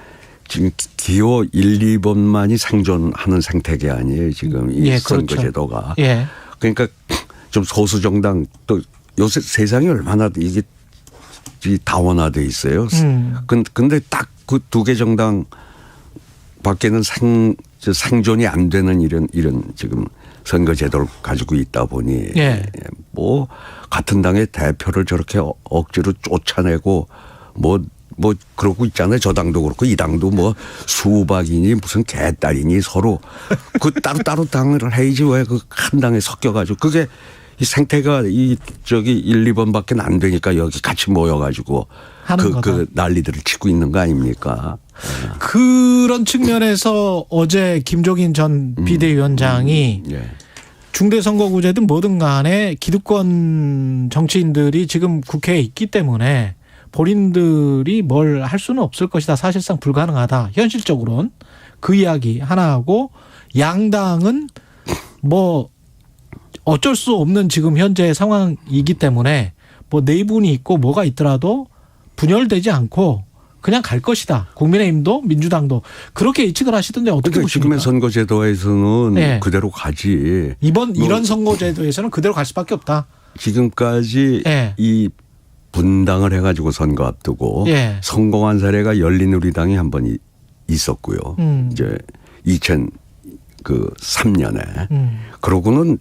지금 기호 1, 2번만이 생존하는 생태계 아니에요. 지금 이 예, 선거제도가. 그렇죠. 예. 그러니까 좀 소수 정당 또 요새 세상이 얼마나 이게 다원화돼 있어요. 근데 딱 그 두 개 정당 밖에는 생존이 안 되는 이런 지금 선거제도를 가지고 있다 보니 예. 뭐 같은 당의 대표를 저렇게 억지로 쫓아내고 뭐 그러고 있잖아요. 저 당도 그렇고 이 당도 뭐 수박이니 무슨 개딸이니 서로 따로 당을 해야지 왜 한 당에 섞여가지고 그게 이 생태가 1, 2번밖에 안 되니까 여기 같이 모여가지고 그 난리들을 치고 있는 거 아닙니까? 그런 측면에서 어제 김종인 전 비대위원장이 중대선거구제든 뭐든 간에 기득권 정치인들이 지금 국회에 있기 때문에 본인들이 뭘 할 수는 없을 것이다. 사실상 불가능하다. 현실적으로는 그 이야기 하나 하고 양당은 뭐 어쩔 수 없는 지금 현재 상황이기 때문에 뭐 내분이 있고 뭐가 있더라도 분열되지 않고 그냥 갈 것이다. 국민의힘도 민주당도 그렇게 예측을 하시던데 어떻게 보십니까? 지금의 선거제도에서는 네. 그대로 가지. 이런 선거제도에서는 그대로 갈 수밖에 없다. 지금까지 네. 이 분당을 해가지고 선거 앞두고 네. 성공한 사례가 열린우리당이 한 번 있었고요. 이제 2003년에 그러고는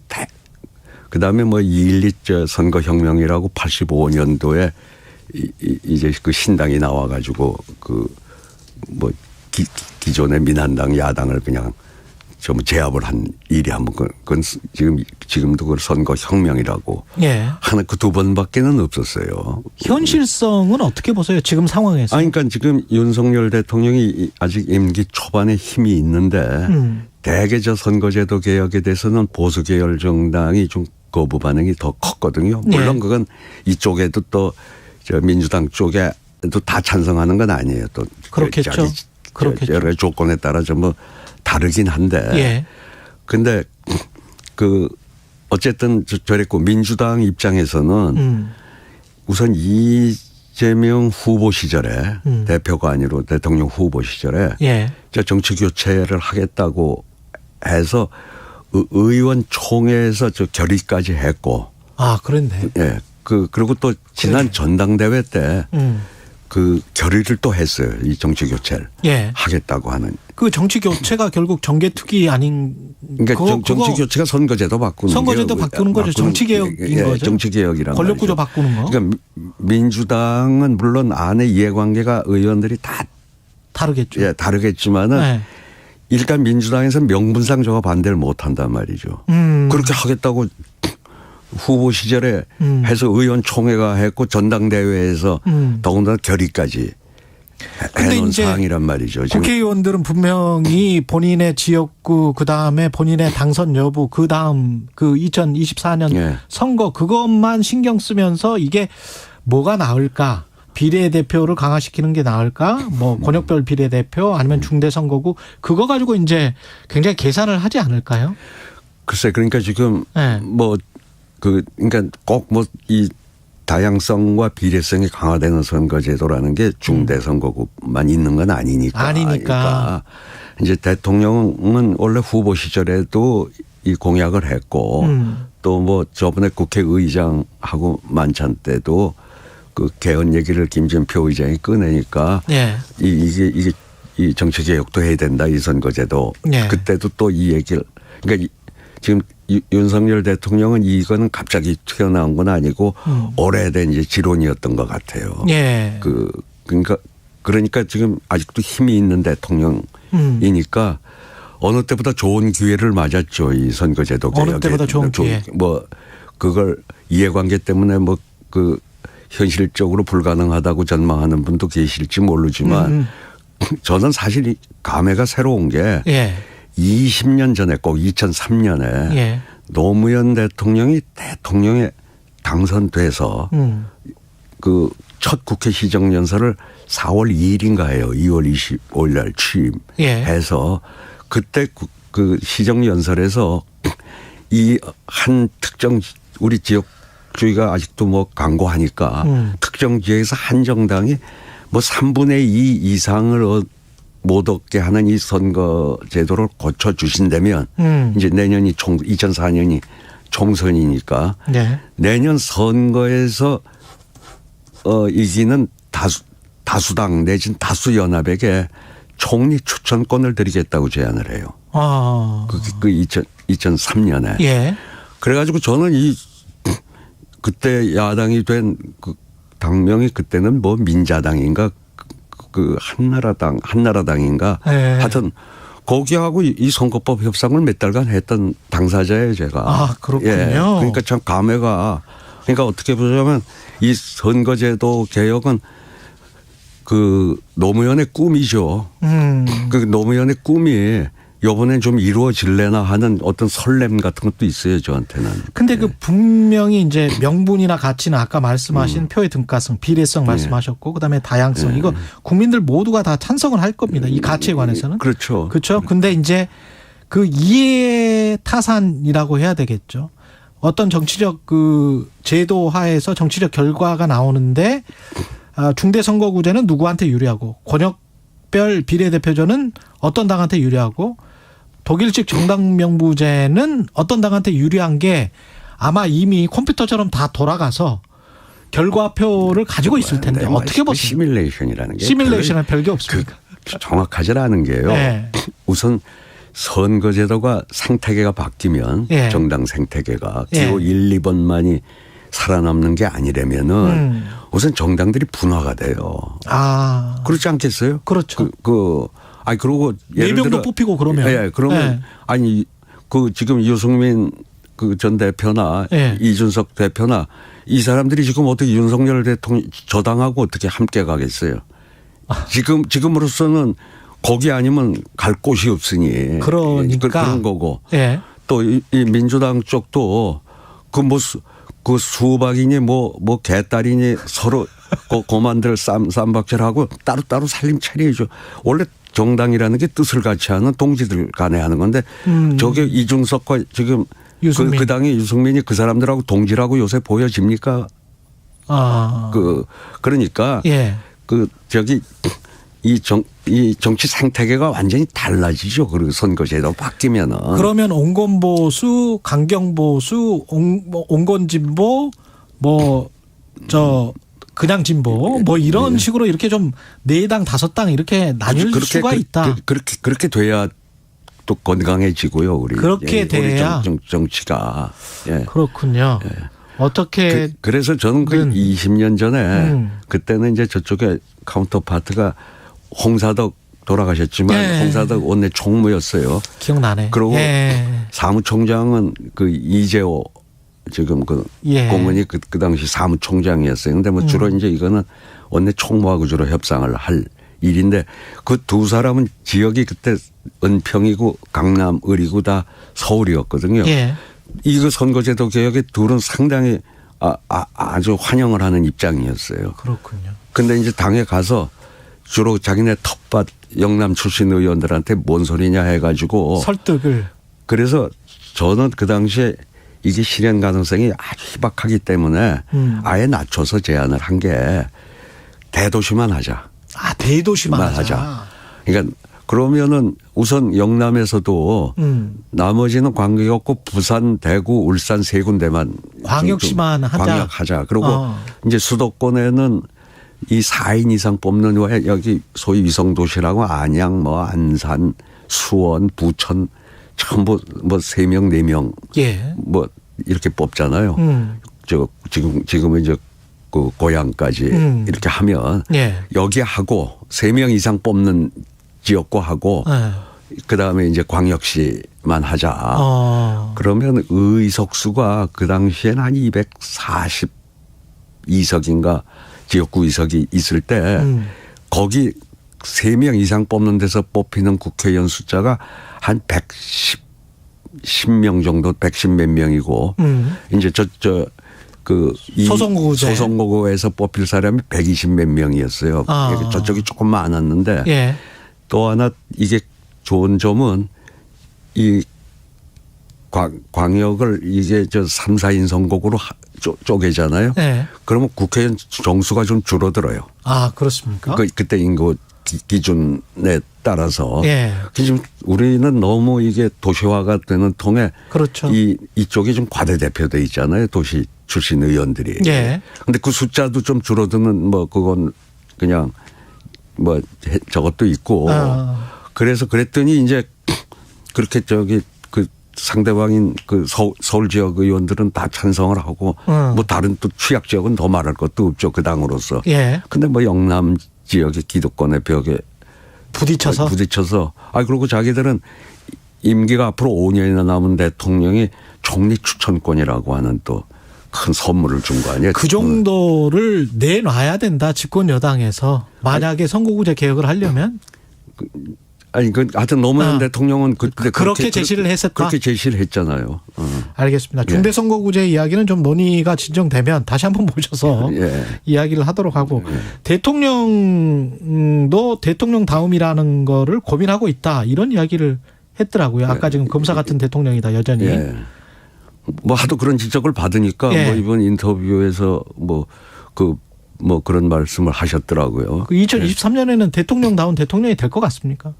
그다음에 뭐 2.12 선거혁명이라고 85년도에 이제 그 신당이 나와가지고 뭐 기존의 민한당 야당을 그냥 좀 제압을 한 일이 한번 그건 지금도 그 선거혁명이라고 하는 그 두 번밖에는 없었어요. 현실성은 어떻게 보세요? 지금 상황에서? 그러니까 지금 윤석열 대통령이 아직 임기 초반에 힘이 있는데 대개 저 선거제도 개혁에 대해서는 보수 계열 정당이 좀 거부 반응이 더 컸거든요. 물론 그건 이쪽에도 또 저 민주당 쪽에도 다 찬성하는 건 아니에요. 또 그렇겠죠. 그렇겠죠. 여러 조건에 따라 좀 뭐 다르긴 한데. 근데 어쨌든 저랬고 민주당 입장에서는 우선 이재명 후보 시절에 대표가 아니고 대통령 후보 시절에 저 정치 교체를 하겠다고 해서 의원총회에서 저 결의까지 했고. 아, 그랬네. 예. 그리고 또 지난 전당대회 때 그 결의를 또 했어요. 이 정치 교체를 하겠다고 하는. 그 정치 교체가 결국 정계특위 아닌. 그러니까 정치 교체가 선거제도 바꾸는 선거제도 바꾸는 거죠. 정치 개혁인 거죠. 정치 개혁이란 권력 구조 바꾸는 거. 그러니까 민주당은 물론 안에 이해관계가 의원들이 다 다르겠죠. 예, 다르겠지만은 일단 민주당에서 명분상 저거 반대를 못 한단 말이죠. 그렇게 하겠다고 후보 시절에 해서 의원총회가 했고 전당대회에서 더군다나 결의까지 해놓은 상황이란 말이죠. 지금. 국회의원들은 분명히 본인의 지역구 그다음에 본인의 당선 여부 그다음 그 2024년 선거 그것만 신경 쓰면서 이게 뭐가 나을까 비례대표를 강화시키는 게 나을까? 뭐 권역별 비례대표 아니면 중대선거구 그거 가지고 이제 굉장히 계산을 하지 않을까요? 글쎄 그러니까 지금 네. 그러니까 꼭 뭐 이 다양성과 비례성이 강화되는 선거제도라는 게 중대선거구만 있는 건 아니니까. 그러니까 이제 대통령은 원래 후보 시절에도 이 공약을 했고 또 뭐 저번에 국회의장하고 만찬 때도 그 개헌 얘기를 김진표 의장이 꺼내니까 예. 이게 이 정치 개혁도 해야 된다 이 선거제도. 예. 그때도 또 이 얘기를 그러니까 지금 윤석열 대통령은 이거는 갑자기 튀어나온 건 아니고 오래된 이제 지론이었던 것 같아요. 예. 그러니까 지금 아직도 힘이 있는 대통령이니까 어느 때보다 좋은 기회를 맞았죠. 이 선거제도 개혁에. 어느 때보다 좋은 기회. 뭐 그걸 이해관계 때문에 뭐 그 현실적으로 불가능하다고 전망하는 분도 계실지 모르지만 저는 사실 감회가 새로운 게 20년 전에 꼭 2003년에 노무현 대통령이 대통령에 당선돼서 그 첫 국회 시정연설을 4월 2일인가요. 2월 25일 날 취임해서 그때 그 시정연설에서 이 한 특정 우리 지역주의가 아직도 뭐 강고하니까 특정 지역에서 한 정당이 뭐 3분의 2 이상을 못 얻게 하는 이 선거 제도를 고쳐 주신다면 이제 내년이 2004년이 총선이니까 내년 선거에서 이기는 다수당 내진 다수연합에게 총리 추천권을 드리겠다고 제안을 해요. 그 2003년에. 예. 그래가지고 저는 그때 야당이 된 그 당명이 그때는 뭐 민자당인가 그 한나라당인가 하여튼 거기하고 이 선거법 협상을 몇 달간 했던 당사자예요 제가. 그렇군요. 예. 그러니까 참 감회가 그러니까 어떻게 보자면 이 선거제도 개혁은 그 노무현의 꿈이죠. 그 노무현의 꿈이 이번엔 좀 이루어질래나 하는 어떤 설렘 같은 것도 있어요 저한테는. 근데 그 분명히 이제 명분이나 가치는 아까 말씀하신 표의 등가성, 비례성 말씀하셨고 그다음에 다양성 이거 국민들 모두가 다 찬성을 할 겁니다. 이 가치에 관해서는. 그렇죠. 그렇죠. 근데 이제 그 이해 타산이라고 해야 되겠죠. 어떤 정치적 그 제도 하에서 정치적 결과가 나오는데 중대선거구제는 누구한테 유리하고 권역별 비례대표제는 어떤 당한테 유리하고 독일식 정당명부제는 어떤 당한테 유리한 게 아마 이미 컴퓨터처럼 다 돌아가서 결과표를 가지고 있을 텐데 어떻게 보세요? 시뮬레이션이라는 게. 시뮬레이션은 별게 없습니까? 정확하지 않은 게요. 우선 선거제도가 생태계가 바뀌면 정당 생태계가 기호 1, 2번만이 살아남는 게 아니라면은 우선 정당들이 분화가 돼요. 그렇지 않겠어요? 그렇죠. 그러고 예를 들어 4명도 뽑히고 그러면. 그러면 아니 그 지금 유승민 그 전 대표나 이준석 대표나 이 사람들이 지금 어떻게 윤석열 대통령 저당하고 어떻게 함께 가겠어요? 지금으로서는 거기 아니면 갈 곳이 없으니. 그러니까 그런 거고. 또 이 민주당 쪽도 그 수박이니 뭐 개딸이니 서로 고만들 쌈박질하고 따로따로 살림 차려야죠. 원래 정당이라는 게 뜻을 같이 하는 동지들 간에 하는 건데 저게 이준석과 지금 그 당의 유승민이 그 사람들하고 동지라고 요새 보여집니까? 그러니까 이 정치 생태계가 완전히 달라지죠. 그리고 선거제도 바뀌면은. 그러면 온건보수, 강경보수, 온건진보, 그냥 진보, 이런 식으로 이렇게 좀 4당, 5당 이렇게 나뉠 수가 있다. 그렇게 돼야 또 건강해지고요. 우리. 그렇게 돼야. 우리 정치가. 그렇군요. 어떻게. 그래서 저는 그 20년 전에 그때는 이제 저쪽에 카운터파트가 홍사덕 돌아가셨지만 홍사덕 원내 총무였어요. 기억나네. 그리고 사무총장은 그 이재호 지금 공원이 그 당시 사무총장이었어요. 근데 뭐 주로 이제 이거는 원내 총무하고 주로 협상을 할 일인데 그 두 사람은 지역이 그때 은평이고 강남, 을이고 다 서울이었거든요. 이거 선거제도 개혁에 둘은 상당히 아주 환영을 하는 입장이었어요. 그렇군요. 근데 이제 당에 가서 주로 자기네 텃밭 영남 출신 의원들한테 뭔 소리냐 해가지고 설득을. 그래서 저는 그 당시에 이게 실현 가능성이 아주 희박하기 때문에 아예 낮춰서 제안을 한 게 대도시만 하자. 아, 대도시만 하자. 그러니까 그러면은 우선 영남에서도 나머지는 광역고 부산, 대구, 울산 세 군데만 광역시만 하자. 광역하자. 그리고 이제 수도권에는 이 4인 이상 뽑는 후에 여기 소위 위성도시라고 안양, 뭐 안산, 수원, 부천 전부 뭐 3명, 4명 예. 뭐 이렇게 뽑잖아요. 저 지금은 이제 그 고향까지 이렇게 하면 예. 여기 하고 3명 이상 뽑는 지역구 하고 그다음에 이제 광역시만 하자. 그러면 의석수가 그 당시에는 한 242석인가 지역구 의석이 있을 때 거기 3명 이상 뽑는 데서 뽑히는 국회의원 숫자가 한 110명 정도, 110몇 명이고 이제 소선거구에서 뽑힐 사람이 120몇 명이었어요. 저쪽이 조금 많았는데 예. 또 하나 이게 좋은 점은 이 광역을 이게 3, 4인 선거구로 쪼개잖아요. 예. 그러면 국회의원 정수가 좀 줄어들어요. 아, 그렇습니까? 그때 인구 기준에 따라서. 예. 지금 우리는 너무 이게 도시화가 되는 통에 그렇죠. 이쪽이 좀 과대대표돼 있잖아요. 도시 출신 의원들이. 예. 근데 그 숫자도 좀 줄어드는 뭐 그건 그냥 뭐 저것도 있고. 그래서 그랬더니 이제 그렇게 그 상대방인 그 서울 지역 의원들은 다 찬성을 하고 뭐 다른 또 취약 지역은 더 말할 것도 없죠. 그 당으로서. 예. 근데 뭐 영남 지역의 기득권의 벽에 부딪혀서 그리고 자기들은 임기가 앞으로 5년이나 남은 대통령이 총리 추천권이라고 하는 또 큰 선물을 준 거 아니에요? 그 정도를 내놔야 된다. 집권 여당에서. 만약에 선거구제 개혁을 하려면. 아니, 하여튼 노무현 대통령은 그렇게 제시를 했었다. 그렇게 제시를 했잖아요. 알겠습니다. 중대선거구제 이야기는 좀 논의가 진정되면 다시 한번 모셔서 이야기를 하도록 하고 대통령도 대통령 다음이라는 거를 고민하고 있다. 이런 이야기를 했더라고요. 아까 지금 검사 같은 대통령이다 여전히. 뭐 하도 그런 지적을 받으니까 뭐 이번 인터뷰에서 그런 말씀을 하셨더라고요. 2023년에는 대통령다운 대통령이 될 것 같습니까?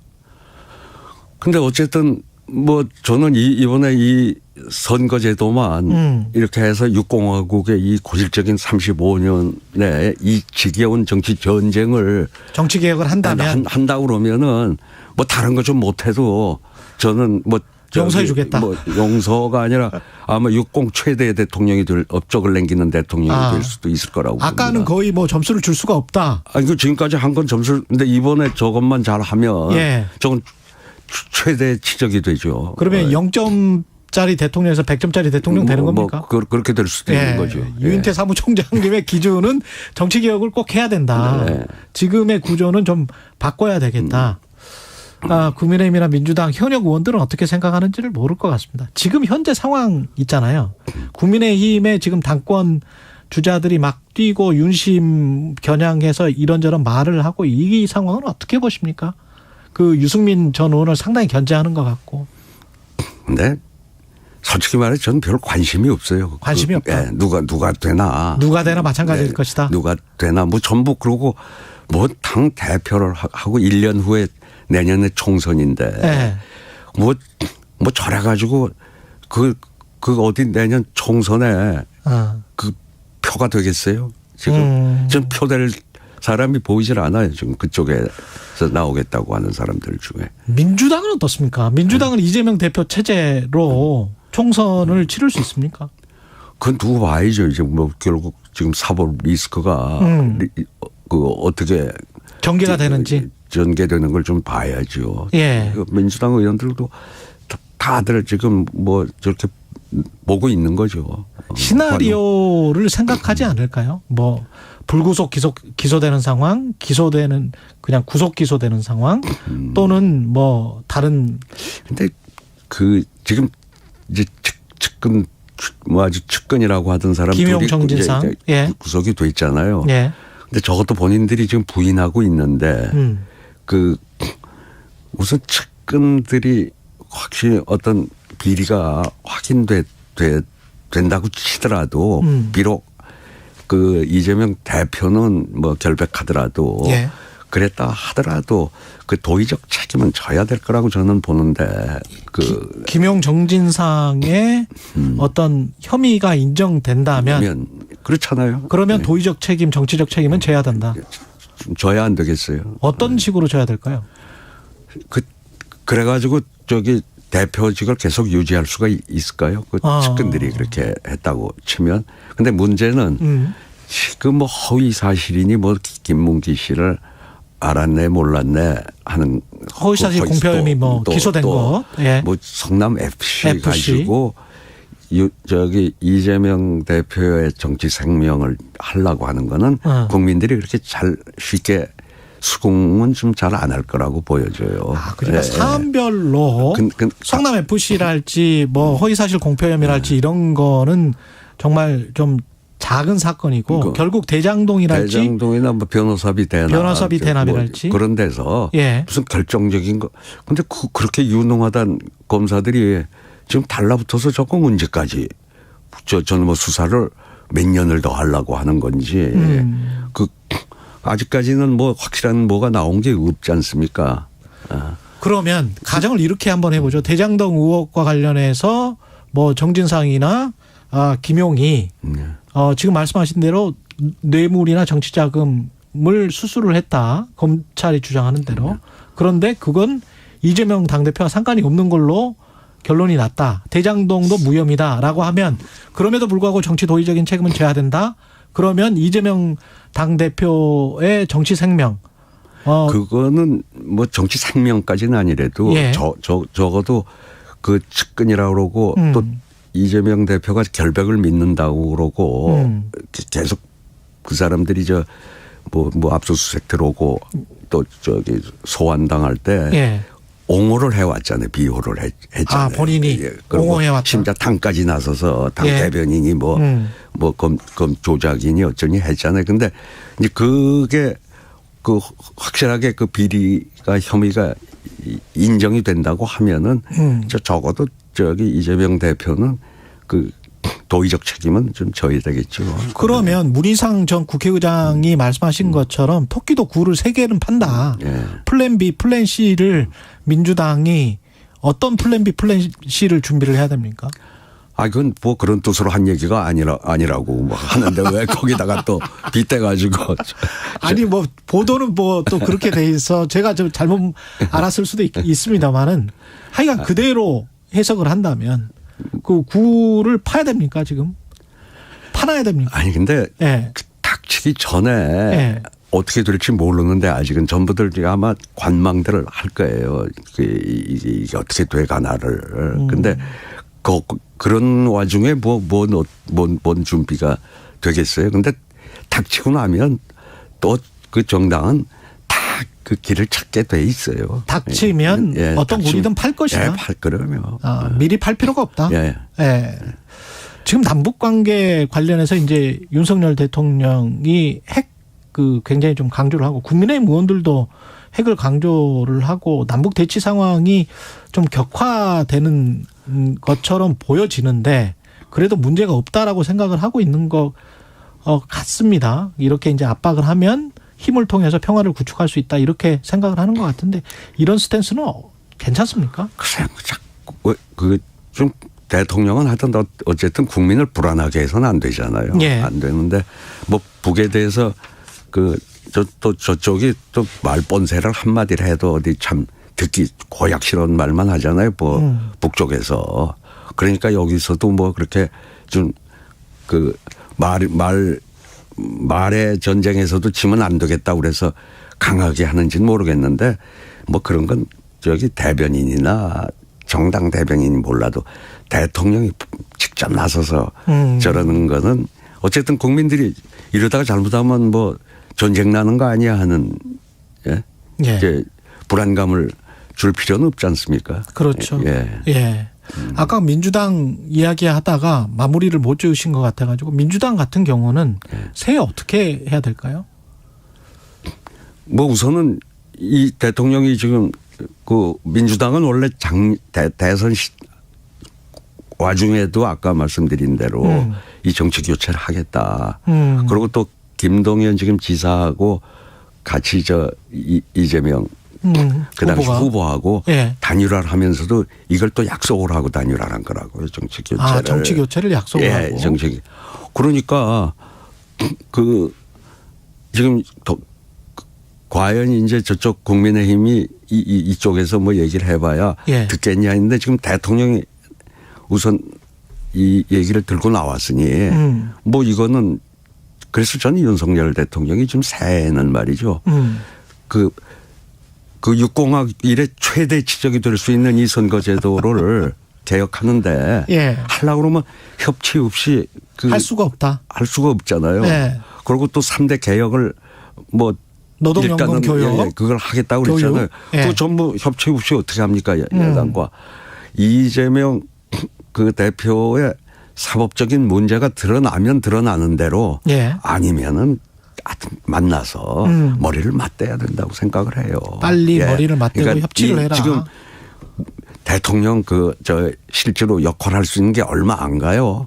근데 어쨌든 뭐 저는 이번에 이 선거제도만 이렇게 해서 6공화국의 이 고질적인 35년의 이 지겨운 정치 전쟁을 정치 개혁을 한다면 한다고 그러면은 뭐 다른 거 좀 못해도 저는 뭐 용서해 주겠다. 뭐 용서가 아니라 아마 60 최대 대통령이 될 업적을 남기는 대통령이 될 수도 있을 거라고. 아까는 봅니다. 거의 뭐 점수를 줄 수가 없다. 아니 그 지금까지 한 건 점수를 근데 이번에 저것만 잘하면 저건 최대 치적이 되죠. 그러면 0점짜리 대통령에서 100점짜리 대통령 되는 겁니까? 그렇게 될 수도 있는 거죠. 유인태 사무총장님의 기준은 정치 개혁을 꼭 해야 된다. 지금의 구조는 좀 바꿔야 되겠다. 국민의힘이나 민주당 현역 의원들은 어떻게 생각하는지를 모를 것 같습니다. 지금 현재 상황 있잖아요. 국민의힘의 지금 당권 주자들이 막 뛰고 윤심 겨냥해서 이런저런 말을 하고 이 상황은 어떻게 보십니까? 그 유승민 전 의원을 상당히 견제하는 것 같고. 네. 솔직히 말해 저는 별 관심이 없어요. 관심이 없다. 누가 되나. 누가 되나 마찬가지일 것이다. 누가 되나 뭐 전부 그러고 뭐 당 대표를 하고 1년 후에 내년에 총선인데 뭐 저래가지고 그 어디 내년 총선에 그 표가 되겠어요? 지금 좀 표될 사람이 보이질 않아요. 지금 그쪽에서 나오겠다고 하는 사람들 중에. 민주당은 어떻습니까? 민주당은 이재명 대표 체제로 총선을 치를 수 있습니까? 그건 두고 봐야죠. 이제 뭐 결국 지금 사법 리스크가 어떻게 전개가 되는지. 전개되는 걸 좀 봐야죠. 민주당 의원들도 다들 지금 뭐 저렇게 보고 있는 거죠. 시나리오를 생각하지 않을까요? 뭐 불구속 기소되는 상황, 기소되는 그냥 구속 기소되는 상황 또는 뭐 다른. 근데 그 지금 이제 측근 뭐 아주 측근이라고 하던 사람들이 김용 정진상 구속이 돼 있잖아요. 근데 저것도 본인들이 지금 부인하고 있는데 그 우선 측근들이 확실히 어떤 비리가 된다고 치더라도 비록 그 이재명 대표는 뭐 결백하더라도 예. 그랬다 하더라도 그 도의적 책임은 져야 될 거라고 저는 보는데 그 김용 정진상의 어떤 혐의가 인정된다면 그렇잖아요. 그러면 네. 도의적 책임, 정치적 책임은 져야 된다. 져야 안 되겠어요. 어떤 식으로 져야 될까요? 그래가지고 저기 대표직을 계속 유지할 수가 있을까요? 그 측근들이 그렇게 했다고 치면. 근데 문제는 지금 뭐 허위 사실이니 뭐 김문기 씨를 알았네 몰랐네 하는 허위사실 공표 혐의 뭐 기소된 거. 예. 뭐 성남 FC 가지고 저기 이재명 대표의 정치 생명을 하려고 하는 거는 국민들이 그렇게 잘 쉽게 수긍은 좀 잘 안 할 거라고 보여져요. 그러니까 사안별로 성남 FC랄지 뭐 허위사실 공표 혐의랄지 이런 거는 정말 좀 작은 사건이고 결국 대장동이나 뭐 변호사비 대납이랄지 그런 데서 예. 무슨 결정적인 거. 근데 그렇게 유능하단 검사들이 지금 달라붙어서 저거 문제까지 저는 뭐 수사를 몇 년을 더 하려고 하는 건지 그 아직까지는 뭐 확실한 뭐가 나온 게 없지 않습니까? 그러면 가정을 이렇게 한번 해보죠. 대장동 의혹과 관련해서 뭐 정진상이나 김용이 지금 말씀하신 대로 뇌물이나 정치자금을 수수를 했다. 검찰이 주장하는 대로. 그런데 그건 이재명 당대표와 상관이 없는 걸로 결론이 났다. 대장동도 무혐의다라고 하면 그럼에도 불구하고 정치 도의적인 책임은 져야 된다. 그러면 이재명 당대표의 정치 생명. 그거는 뭐 정치 생명까지는 아니래도 예. 적어도 그 측근이라고 그러고 또 이재명 대표가 결백을 믿는다고 그러고 계속 그 사람들이 뭐 압수수색 들어오고 또 저기 소환당할 때 예. 옹호를 해왔잖아요. 비호를 했잖아요. 본인이 옹호해왔다. 심지어 당까지 나서서 당 예. 대변인이 검 조작이니 어쩌니 했잖아요. 근데 이제 그게 그 확실하게 그 비리가 혐의가 인정이 된다고 하면은 적어도 저기 이재명 대표는 그 도의적 책임은 좀 져야 되겠죠. 그러면 문희상 전 국회의장이 말씀하신 것처럼 토끼도 굴을 3개는 판다. 예. 플랜 B, 플랜 C를 민주당이 어떤 플랜 B, 플랜 C를 준비를 해야 됩니까? 그건 뭐 그런 뜻으로 한 얘기가 아니라고 뭐 하는데 왜 거기다가 또 빗대가지고. 아니 뭐 보도는 뭐 또 그렇게 돼 있어. 제가 좀 잘못 알았을 수도 있습니다만은 하여간 그대로 해석을 한다면 그 굴을 파야 됩니까 지금? 파놔야 됩니까? 아니 근데 예. 닥치기 전에 예. 어떻게 될지 모르는데 아직은 전부들 아마 관망들을 할 거예요. 이게 어떻게 돼가나를. 근데 그런 와중에 뭔 준비가 되겠어요. 근데 닥치고 나면 또 그 정당은 다 그 길을 찾게 돼 있어요. 닥치면 예, 어떤 굴이든 팔 것이다. 예, 팔 거라며. 미리 팔 필요가 없다. 예. 예. 지금 남북 관계 관련해서 이제 윤석열 대통령이 핵 굉장히 좀 강조를 하고 국민의힘 의원들도 핵을 강조를 하고 남북 대치 상황이 좀 격화되는 것처럼 보여지는데 그래도 문제가 없다라고 생각을 하고 있는 것 같습니다. 이렇게 이제 압박을 하면 힘을 통해서 평화를 구축할 수 있다 이렇게 생각을 하는 것 같은데 이런 스탠스는 괜찮습니까? 글쎄요. 좀 대통령은 하여튼 어쨌든 국민을 불안하게 해서는 안 되잖아요. 예. 안 되는데 뭐 북에 대해서 저쪽이 또 말본세를 한마디를 해도 어디 참 듣기 고약스러운 말만 하잖아요. 뭐 북쪽에서. 그러니까 여기서도 뭐 그렇게 좀 그 말의 전쟁에서도 지면 안 되겠다고 그래서 강하게 하는지는 모르겠는데 뭐 그런 건 저기 대변인이나 정당 대변인이 몰라도 대통령이 직접 나서서 저러는 거는 어쨌든 국민들이 이러다가 잘못하면 뭐 전쟁 나는 거 아니야 하는 이제 불안감을 줄 필요는 없지 않습니까? 그렇죠. 예. 예. 아까 민주당 이야기하다가 마무리를 못 지으신 것 같아가지고 민주당 같은 경우는 새해 어떻게 해야 될까요? 뭐 우선은 이 대통령이 지금 그 민주당은 원래 대선 와중에도 아까 말씀드린 대로 이 정치 교체를 하겠다. 그리고 또 김동연 지금 지사하고 같이 이재명 그 당시 후보하고 예. 단일화를 하면서도 이걸 또 약속을 하고 단일화를 한 거라고요. 정치 교체를. 아, 정치 교체를 약속을 예, 하고. 정치. 그러니까 지금 과연 이제 저쪽 국민의힘이 이쪽에서 뭐 얘기를 해봐야 예. 듣겠냐 했는데 지금 대통령이 우선 이 얘기를 들고 나왔으니 뭐 이거는 그래서 저는 윤석열 대통령이 좀 새해는 말이죠. 그 6공학 이래 최대 지적이 될 수 있는 이 선거제도를 개혁하는데 예. 하려고 그러면 협치 없이 할 수가 없다. 할 수가 없잖아요. 예. 그리고 또 3대 개혁을 뭐 노동연금 교육 그걸 하겠다고 그랬잖아요. 예. 그 전부 협치 없이 어떻게 합니까 야당과. 이재명 그 대표의 사법적인 문제가 드러나면 드러나는 대로 예. 아니면은 만나서 머리를 맞대야 된다고 생각을 해요. 빨리 예. 머리를 맞대고 그러니까 협치를 해라. 지금 대통령 실제로 역할할 수 있는 게 얼마 안 가요.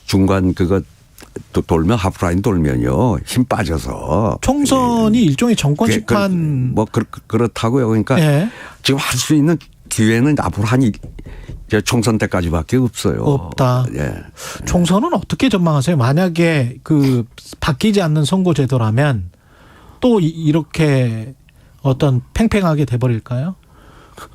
중간 그거 또 돌면 하프라인 돌면요 힘 빠져서 총선이 일종의 정권 심판 그렇다고요. 그러니까 예. 지금 할 수 있는 기회는 앞으로 총선 때까지밖에 없어요. 없다. 예. 총선은 어떻게 전망하세요? 만약에 바뀌지 않는 선거제도라면 또 이렇게 어떤 팽팽하게 돼버릴까요?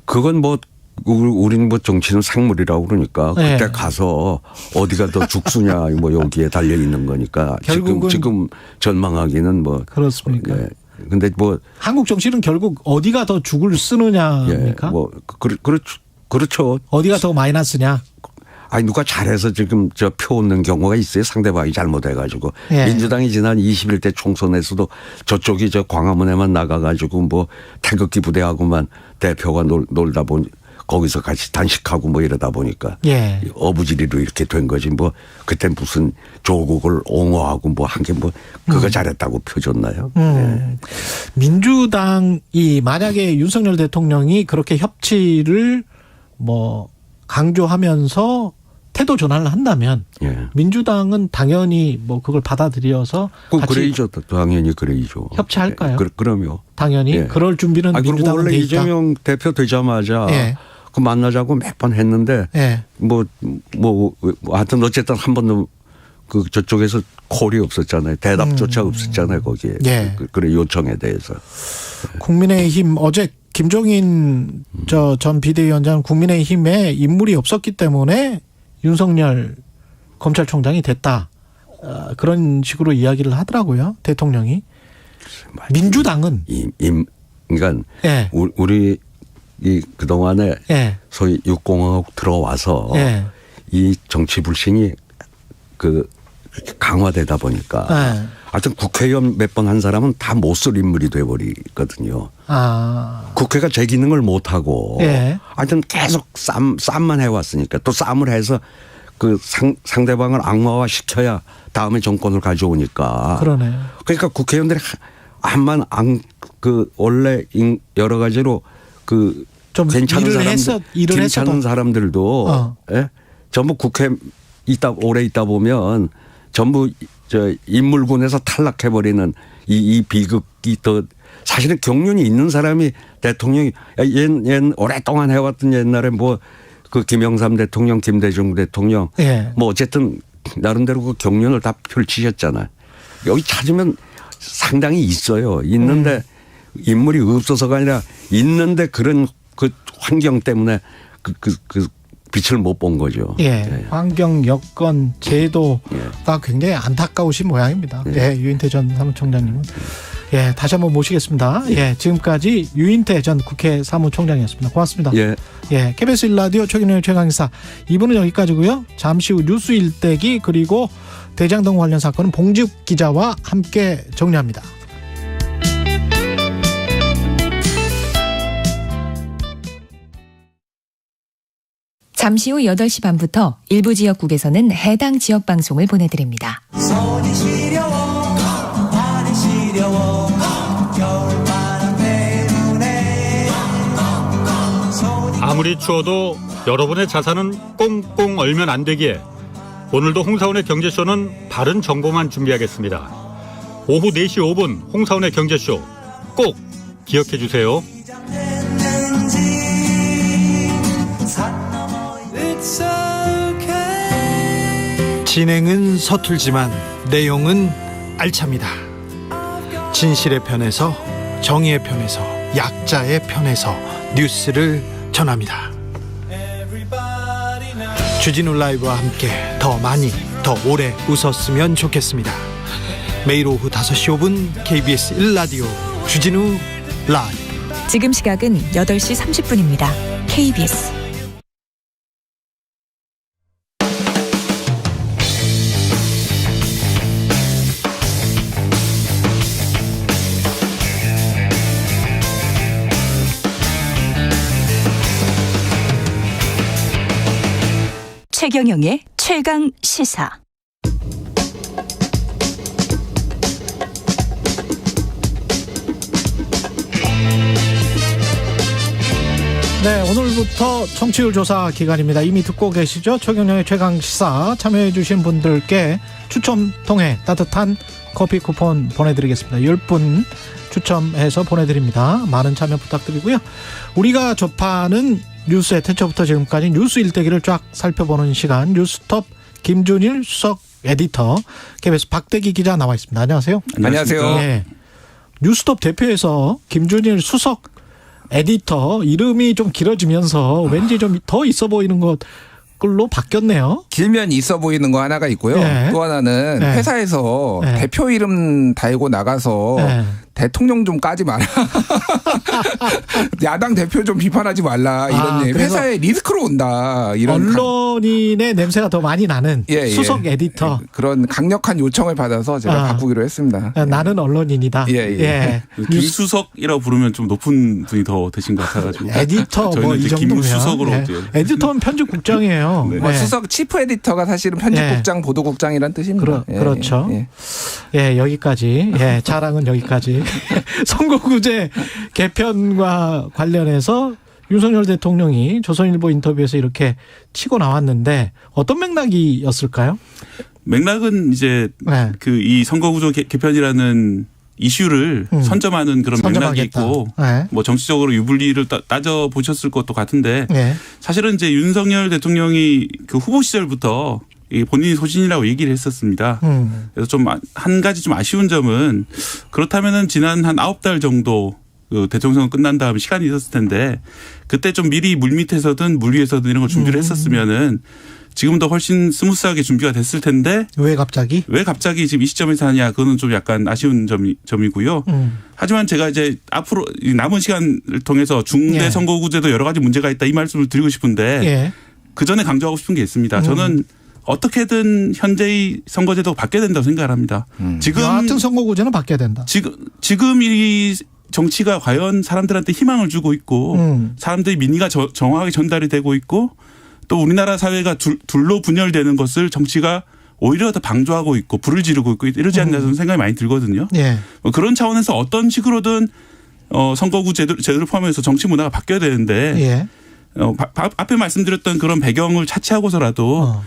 그건 뭐 우리는 뭐 정치는 생물이라고 그러니까 네. 그때 가서 어디가 더 죽수냐 뭐 여기에 달려 있는 거니까 결국은 지금 전망하기는 뭐 그렇습니까? 예. 근데 뭐 한국 정치는 결국 어디가 더 죽을 쓰느냐입니까? 예. 뭐 그렇죠. 어디가 더 마이너스냐? 아니 누가 잘해서 지금 표 얻는 경우가 있어요. 상대방이 잘못해가지고. 예. 민주당이 지난 21대 총선에서도 저쪽이 광화문에만 나가가지고 뭐 태극기 부대하고만 대표가 놀다 보니 거기서 같이 단식하고 뭐 이러다 보니까 예. 어부지리로 이렇게 된 거지 뭐 그때 무슨 조국을 옹호하고 뭐 한 게 뭐 그거 잘했다고 펴줬나요? 예. 민주당이 만약에 윤석열 대통령이 그렇게 협치를 뭐 강조하면서 태도 전환을 한다면 예. 민주당은 당연히 뭐 그걸 받아들여서 같이 그래야죠. 당연히 그래야죠. 협치할까요? 그럼요. 당연히 예. 그럴 준비는 민주당은 원래 돼 있다. 이재명 대표 되자마자 예. 그 만나자고 몇 번 했는데 예. 뭐 하여튼 어쨌든 한 번도 저쪽에서 콜이 없었잖아요. 대답조차 없었잖아요. 거기에. 예. 그래 요청에 대해서. 국민의힘 어제 김종인 전 비대위원장 국민의힘에 인물이 없었기 때문에 윤석열 검찰총장이 됐다. 그런 식으로 이야기를 하더라고요. 대통령이. 민주당은. 그러니까 예. 우리 그동안에 예. 소위 6공화국 들어와서 예. 이 정치 불신이 강화되다 보니까 예. 하여튼 국회의원 몇 번 한 사람은 다 못 쓸 인물이 돼버리거든요. 국회가 제 기능을 못하고 예. 하여튼 계속 싸움만 해왔으니까 또 싸움을 해서 상대방을 악마화 시켜야 다음에 정권을 가져오니까. 그러네. 그러니까 국회의원들이 원래 여러 가지로 좀 괜찮은 사람들도 예? 전부 국회 오래 있다 보면 전부 인물군에서 탈락해버리는 이 비극이 사실은 경륜이 있는 사람이 대통령이 오랫동안 해왔던 옛날에 김영삼 대통령, 김대중 대통령 예. 뭐 어쨌든 나름대로 그 경륜을 다 펼치셨잖아요. 여기 찾으면 상당히 있어요. 있는데 인물이 없어서가 아니라 있는데 그런 환경 때문에 빛을 못 본 거죠. 예. 예. 환경, 여건, 제도가 굉장히 안타까우신 모양입니다. 예. 유인태 전 사무총장님은. 예. 다시 한번 모시겠습니다. 예. 지금까지 유인태 전 국회 사무총장이었습니다. 고맙습니다. 예. 예. KBS 1라디오 최경영의 최강시사 2부는 여기까지고요. 잠시 후 뉴스 일대기 그리고 대장동 관련 사건은 봉지욱 기자와 함께 정리합니다. 잠시 후 8시 반부터 일부 지역국에서는 해당 지역 방송을 보내드립니다. 손이 시려워 아무리 추워도 여러분의 자산은 꽁꽁 얼면 안 되기에 오늘도 홍사원의 경제쇼는 바른 정보만 준비하겠습니다. 오후 4시 5분 홍사원의 경제쇼 꼭 기억해 주세요. 진행은 서툴지만 내용은 알찹니다. 진실의 편에서, 정의의 편에서, 약자의 편에서 뉴스를 전합니다. 주진우 라이브와 함께 더 많이, 더 오래 웃었으면 좋겠습니다. 매일 오후 5시 5분 KBS 1라디오 주진우 라이브. 지금 시각은 8시 30분입니다. KBS 최경영의 최강 시사. 네, 오늘부터 청취율 조사 기간입니다. 이미 듣고 계시죠? 최경영의 최강 시사 참여해 주신 분들께 추첨 통해 따뜻한 커피 쿠폰 보내드리겠습니다. 10분 추첨해서 보내드립니다. 많은 참여 부탁드리고요. 우리가 접하는 뉴스의 태초부터 지금까지 뉴스 일대기를 쫙 살펴보는 시간, 뉴스톱 김준일 수석 에디터, KBS 박대기 기자 나와 있습니다. 안녕하세요. 안녕하세요. 네. 뉴스톱 대표에서 김준일 수석 에디터 이름이 좀 길어지면서 왠지 좀 더 있어 보이는 것걸로 바뀌었네요. 길면 있어 보이는 거 하나가 있고요. 네. 또 하나는 네. 회사에서 네. 대표 이름 달고 나가서 네. 대통령 좀 까지 마라. 야당 대표 좀 비판하지 말라. 이런 얘기. 회사에 리스크로 온다. 이런 언론인의 냄새가 더 많이 나는 수석 에디터. 그런 강력한 요청을 받아서 제가 바꾸기로 했습니다. 나는 언론인이다. 김수석이라고 부르면 좀 높은 분이 더 되신 것 같아가지고. 에디터 저희는 이 이제 정도면. 김수석으로. 에디터는 편집국장이에요. 네. 수석 치프 에디터가 사실은 편집국장, 보도국장이란 뜻입니다. 그렇죠. 여기까지. 자랑은 여기까지. 선거구제 개편과 관련해서 윤석열 대통령이 조선일보 인터뷰에서 이렇게 치고 나왔는데 어떤 맥락이었을까요? 맥락은 이제 그 이 선거구조 개편이라는 이슈를 선점하는 그런 맥락이 있고 뭐 정치적으로 유불리를 따져 보셨을 것도 같은데 사실은 이제 윤석열 대통령이 그 후보 시절부터 본인이 소신이라고 얘기를 했었습니다. 그래서 좀 한 가지 좀 아쉬운 점은 그렇다면은 지난 한 9달 정도 그 대통령 선거 끝난 다음 시간이 있었을 텐데 그때 좀 미리 물밑에서든 물 위에서든 이런 걸 준비를 했었으면은 지금도 훨씬 스무스하게 준비가 됐을 텐데 왜 갑자기 지금 이 시점에서 하냐 그거는 좀 약간 아쉬운 점이고요. 하지만 제가 이제 앞으로 남은 시간을 통해서 중대 선거구제도 여러 가지 문제가 있다 이 말씀을 드리고 싶은데 그 전에 강조하고 싶은 게 있습니다. 저는 어떻게든 현재의 선거제도가 바뀌어야 된다고 생각을 합니다. 지금 여하튼 선거구제는 바뀌어야 된다. 지금 이 정치가 과연 사람들한테 희망을 주고 있고 사람들의 민의가 정확하게 전달이 되고 있고 또 우리나라 사회가 둘로 분열되는 것을 정치가 오히려 더 방조하고 있고 불을 지르고 있고 이러지 않나 저는 생각이 많이 들거든요. 그런 차원에서 어떤 식으로든 선거구 제도를 포함해서 정치 문화가 바뀌어야 되는데 앞에 말씀드렸던 그런 배경을 차치하고서라도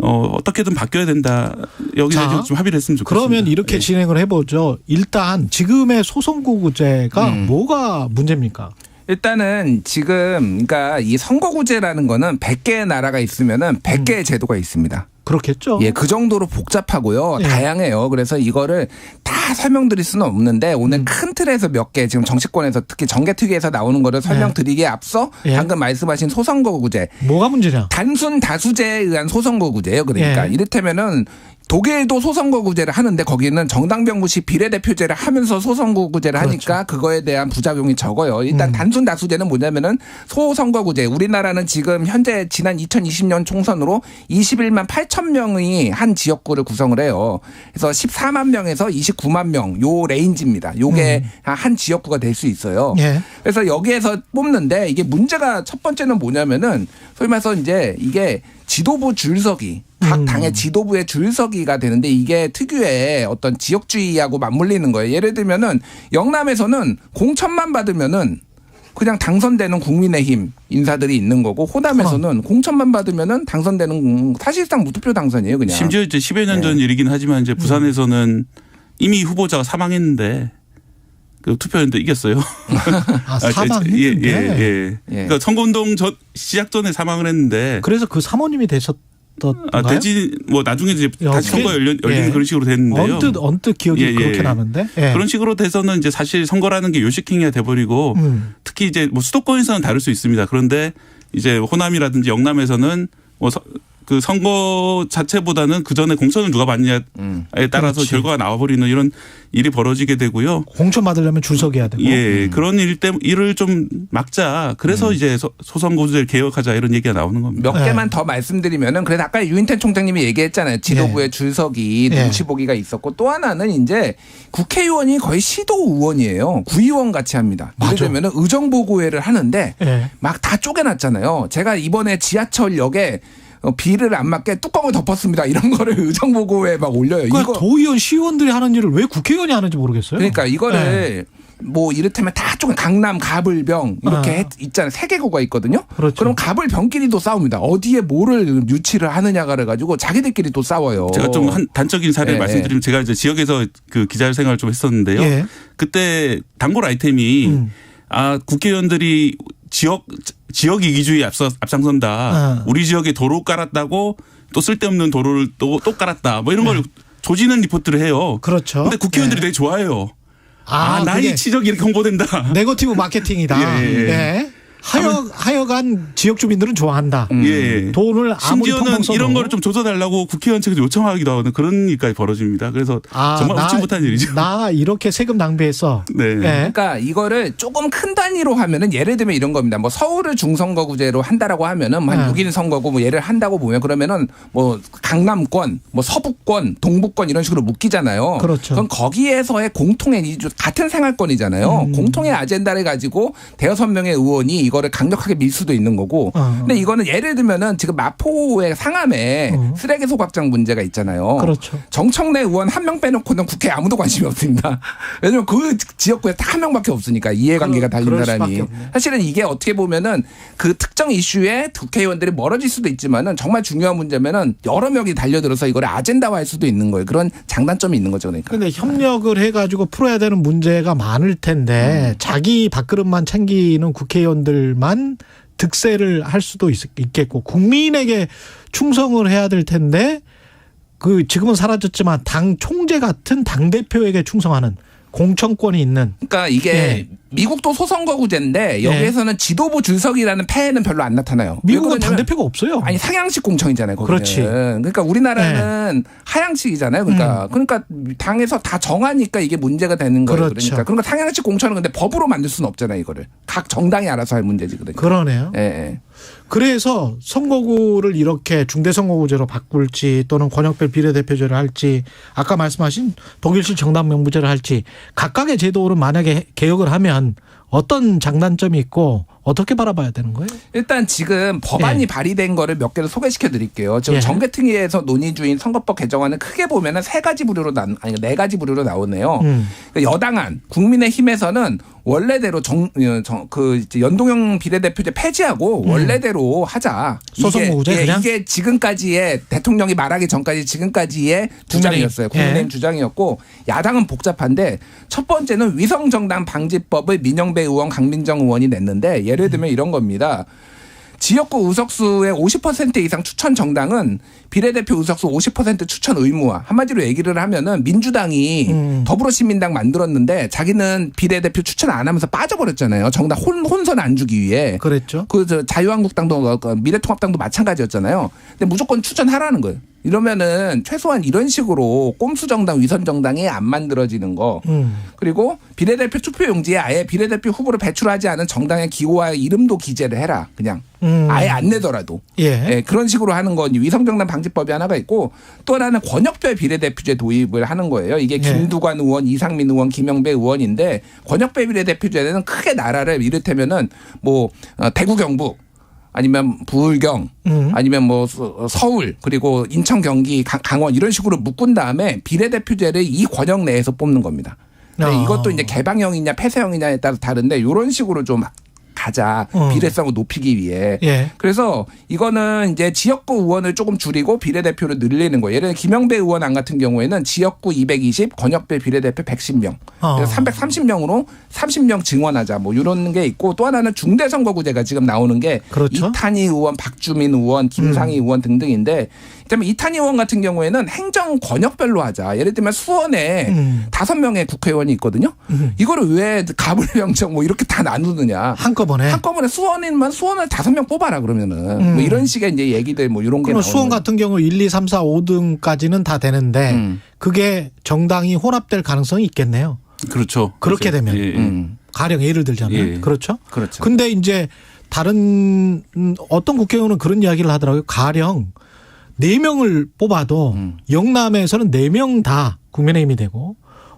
어떻게든 바뀌어야 된다. 여기서 좀 합의를 했으면 좋겠습니다. 그러면 이렇게 진행을 해보죠. 일단 지금의 소선거구제가 뭐가 문제입니까? 일단은 지금 그러니까 이 선거구제라는 거는 100개의 나라가 있으면은 100개의 제도가 있습니다. 그렇겠죠. 그 정도로 복잡하고요. 다양해요. 그래서 이거를 다 설명드릴 수는 없는데 오늘 큰 틀에서 몇 개 지금 정치권에서 특히 정개특위에서 나오는 거를 설명드리기에 앞서 방금 말씀하신 소선거구제. 뭐가 문제냐? 단순 다수제에 의한 소선거구제예요. 그러니까 이를테면은 독일도 소선거구제를 하는데 거기는 정당병무식 비례대표제를 하면서 소선거구제를 하니까 그거에 대한 부작용이 적어요. 일단 단순 다수제는 뭐냐면은 소선거구제. 우리나라는 지금 현재 지난 2020년 총선으로 21만 8천 명이 한 지역구를 구성을 해요. 그래서 14만 명에서 29만 명 요 레인지입니다. 요게 한 지역구가 될 수 있어요. 그래서 여기에서 뽑는데 이게 문제가 첫 번째는 뭐냐면은 소위 말해서 이제 이게 지도부 줄서기 각 당의 지도부의 줄서기가 되는데 이게 특유의 어떤 지역주의하고 맞물리는 거예요. 예를 들면은 영남에서는 공천만 받으면은 그냥 당선되는 국민의힘 인사들이 있는 거고 호남에서는 공천만 받으면은 당선되는 사실상 무투표 당선이에요, 그냥. 심지어 이제 10여 년 전 일이긴 하지만 이제 부산에서는 이미 후보자가 사망했는데 그 투표했는데 이겼어요. 사망했는데. 예. 그러니까 선거운동 시작 전에 사망을 했는데. 그래서 그 사모님이 되셨던가요? 되지 뭐 나중에 이제 다시 선거 열리는 그런 식으로 됐는데요. 언뜻 기억이 그렇게 나는데. 그런 식으로 돼서는 이제 사실 선거라는 게 요식행위가 돼버리고 특히 이제 뭐 수도권에서는 다를 수 있습니다. 그런데 이제 호남이라든지 영남에서는 뭐 그 선거 자체보다는 그 전에 공천을 누가 받느냐에 따라서 그렇지. 결과가 나와버리는 이런 일이 벌어지게 되고요. 공천 받으려면 줄 서기야 되고. 예, 그런 일을 좀 막자. 그래서 이제 소선거구제를 개혁하자 이런 얘기가 나오는 겁니다. 몇 개만 더 말씀드리면은 그래서 아까 유인태 총장님이 얘기했잖아요. 지도부에 줄서기, 눈치 보기가 있었고 또 하나는 이제 국회의원이 거의 시도 의원이에요. 구의원 같이 합니다. 예를 들면은 의정보고회를 하는데 막 다 쪼개놨잖아요. 제가 이번에 지하철역에 비를 안 맞게 뚜껑을 덮었습니다. 이런 거를 의정보고에 막 올려요. 그러니까 이거 도의원, 시의원들이 하는 일을 왜 국회의원이 하는지 모르겠어요. 그러니까 이거를 뭐 이를테면 다 쪼개 강남, 가불병 이렇게 있잖아요. 3개구가 있거든요. 그렇죠. 그럼 가불병끼리 또 싸웁니다. 어디에 뭐를 유치를 하느냐가 그래가지고 자기들끼리 또 싸워요. 제가 좀 단적인 사례를 말씀드리면 제가 이제 지역에서 그 기자 생활을 좀 했었는데요. 그때 단골 아이템이 국회의원들이 지역 이기주의 앞장선다. 우리 지역에 도로 깔았다고 또 쓸데없는 도로를 또 깔았다. 뭐 이런 걸 조지는 리포트를 해요. 그렇죠. 근데 국회의원들이 되게 좋아해요. 나의 치적이 이렇게 홍보된다. 네거티브 마케팅이다. 예. 하여간 지역 주민들은 좋아한다. 돈을 아무리 심지어는 이런 거를 좀 조져달라고 국회의원 측에서 요청하기도 하는 그런 일까지 벌어집니다. 그래서 정말 웃지 못한 일이죠. 나 이렇게 세금 낭비했어. 그러니까 이거를 조금 큰 단위로 하면은 예를 들면 이런 겁니다. 뭐 서울을 중선거구제로 한다라고 하면은 한 6일 선거고 뭐 예를 한다고 보면 그러면은 뭐 강남권, 뭐 서부권, 동부권 이런 식으로 묶이잖아요. 그렇죠. 그럼 거기에서의 공통의 같은 생활권이잖아요. 공통의 아젠다를 가지고 대여섯 명의 의원이 이거를 강력하게 밀 수도 있는 거고. 근데 이거는 예를 들면은 지금 마포의 상암에 쓰레기 소각장 문제가 있잖아요. 그렇죠. 정청래 의원 한 명 빼놓고는 국회에 아무도 관심이 없습니다. 왜냐면 그 지역구에 딱 한 명밖에 없으니까 이해관계가 달린 사람이. 사실은 이게 어떻게 보면은 그 특정 이슈에 국회의원들이 멀어질 수도 있지만은 정말 중요한 문제면은 여러 명이 달려들어서 이거를 아젠다화할 수도 있는 거예요. 그런 장단점이 있는 거죠. 그러니까. 근데 협력을 해가지고 풀어야 되는 문제가 많을 텐데 자기 밥그릇만 챙기는 국회의원들만 득세를 할 수도 있겠고 국민에게 충성을 해야 될 텐데 그 지금은 사라졌지만 당 총재 같은 당 대표에게 충성하는 공천권이 있는. 그러니까 이게 미국도 소선거구제인데 여기에서는 지도부 줄서기라는 폐해는 별로 안 나타나요. 미국은 당대표가 없어요. 아니 상향식 공천이잖아요. 거기는. 그렇지. 그러니까 우리나라는 하향식이잖아요. 그러니까 당에서 다 정하니까 이게 문제가 되는 거예요. 그렇죠. 그러니까 상향식 공천은 근데 법으로 만들 수는 없잖아요. 이거를 각 정당이 알아서 할 문제지. 그러니까. 그러네요. 그래서 선거구를 이렇게 중대선거구제로 바꿀지 또는 권역별 비례대표제를 할지 아까 말씀하신 독일식 정당명부제를 할지 각각의 제도를 만약에 개혁을 하면 어떤 장단점이 있고 어떻게 바라봐야 되는 거예요? 일단 지금 법안이 발의된 거를 몇 개를 소개시켜 드릴게요. 지금 정개특위에서 논의 중인 선거법 개정안은 크게 보면은 네 가지 부류로 나오네요. 그러니까 여당안 국민의힘에서는 원래대로 연동형 비례대표제 폐지하고 원래대로 하자. 소선거구제 그냥? 이게 지금까지의 대통령이 말하기 전까지 지금까지의 주장이었어요. 국민의힘 주장이었고 야당은 복잡한데 첫 번째는 위성정당 방지법을 민영배 의원, 강민정 의원이 냈는데 예를 들면 이런 겁니다. 지역구 의석수의 50% 이상 추천 정당은 비례대표 의석수 50% 추천 의무화. 한마디로 얘기를 하면은 민주당이 더불어시민당 만들었는데 자기는 비례대표 추천 안 하면서 빠져버렸잖아요. 정당 혼선 안 주기 위해. 그랬죠. 자유한국당도 미래통합당도 마찬가지였잖아요. 근데 무조건 추천하라는 거예요. 이러면은 최소한 이런 식으로 꼼수정당, 위선정당이 안 만들어지는 거. 그리고 비례대표 투표용지에 아예 비례대표 후보를 배출하지 않은 정당의 기호와 이름도 기재를 해라. 그냥. 아예 안 내더라도. 그런 식으로 하는 건 위성정당 방지법이 하나가 있고 또 하나는 권역별 비례대표제 도입을 하는 거예요. 이게 김두관 의원, 이상민 의원, 김영배 의원인데 권역별 비례대표제는 크게 나라를 이를테면은 뭐 대구 경북 아니면 부울경 아니면 뭐 서울 그리고 인천 경기 강원 이런 식으로 묶은 다음에 비례대표제를 이 권역 내에서 뽑는 겁니다. 이것도 이제 개방형이냐 폐쇄형이냐에 따라 다른데 이런 식으로 좀 가자. 비례성을 높이기 위해. 예. 그래서 이거는 이제 지역구 의원을 조금 줄이고 비례대표를 늘리는 거예요. 예를 들어 김영배 의원 안 같은 경우에는 지역구 220, 권역별 비례대표 110명. 그래서 330명으로 30명 증원하자. 뭐 이런 게 있고 또 하나는 중대선거구제가 지금 나오는 게 그렇죠. 이탄희 의원, 박주민 의원, 김상희 의원 등등인데 그다음에 이탄희 의원 같은 경우에는 행정 권역별로 하자. 예를 들면 수원에 5명의 국회의원이 있거든요. 이거를 왜 가불명정 뭐 이렇게 다 나누느냐. 한꺼번에 수원인만 수원을 5명 뽑아라 그러면은 뭐 이런 식의 이제 얘기들 뭐 이런 게 나오는 수원 같은 경우 1, 2, 3, 4, 5등까지는 다 되는데 그게 정당이 혼합될 가능성이 있겠네요. 그렇죠. 그렇게 그렇죠. 되면 가령 예를 들자면 예. 그렇죠. 그렇죠. 근데 이제 다른 어떤 국회의원은 그런 이야기를 하더라고요. 가령 4명을 뽑아도 영남에서는 4명 다 국민의힘이 되고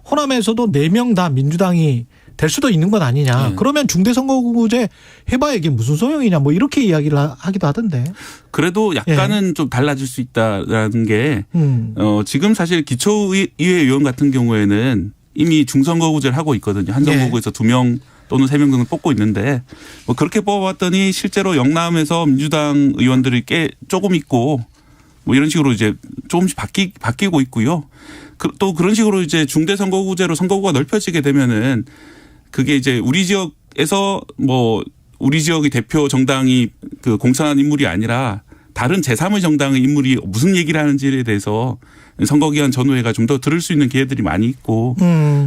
호남에서도 4명 다 민주당이 될 수도 있는 것 아니냐. 그러면 중대선거구제 해봐야 이게 무슨 소용이냐. 뭐 이렇게 이야기를 하기도 하던데. 그래도 약간은 좀 달라질 수 있다라는 게 지금 사실 기초의회 의원 같은 경우에는 이미 중선거구제를 하고 있거든요. 한 선거구에서 2명 또는 3명 등을 뽑고 있는데 뭐 그렇게 뽑아봤더니 실제로 영남에서 민주당 의원들이 꽤 조금 있고 뭐 이런 식으로 이제 조금씩 바뀌고 있고요. 또 그런 식으로 이제 중대선거구제로 선거구가 넓혀지게 되면은 그게 이제 우리 지역에서 뭐 우리 지역의 대표 정당이 그 공천한 인물이 아니라 다른 제3의 정당의 인물이 무슨 얘기를 하는지에 대해서 선거기간 전후회가 좀 더 들을 수 있는 기회들이 많이 있고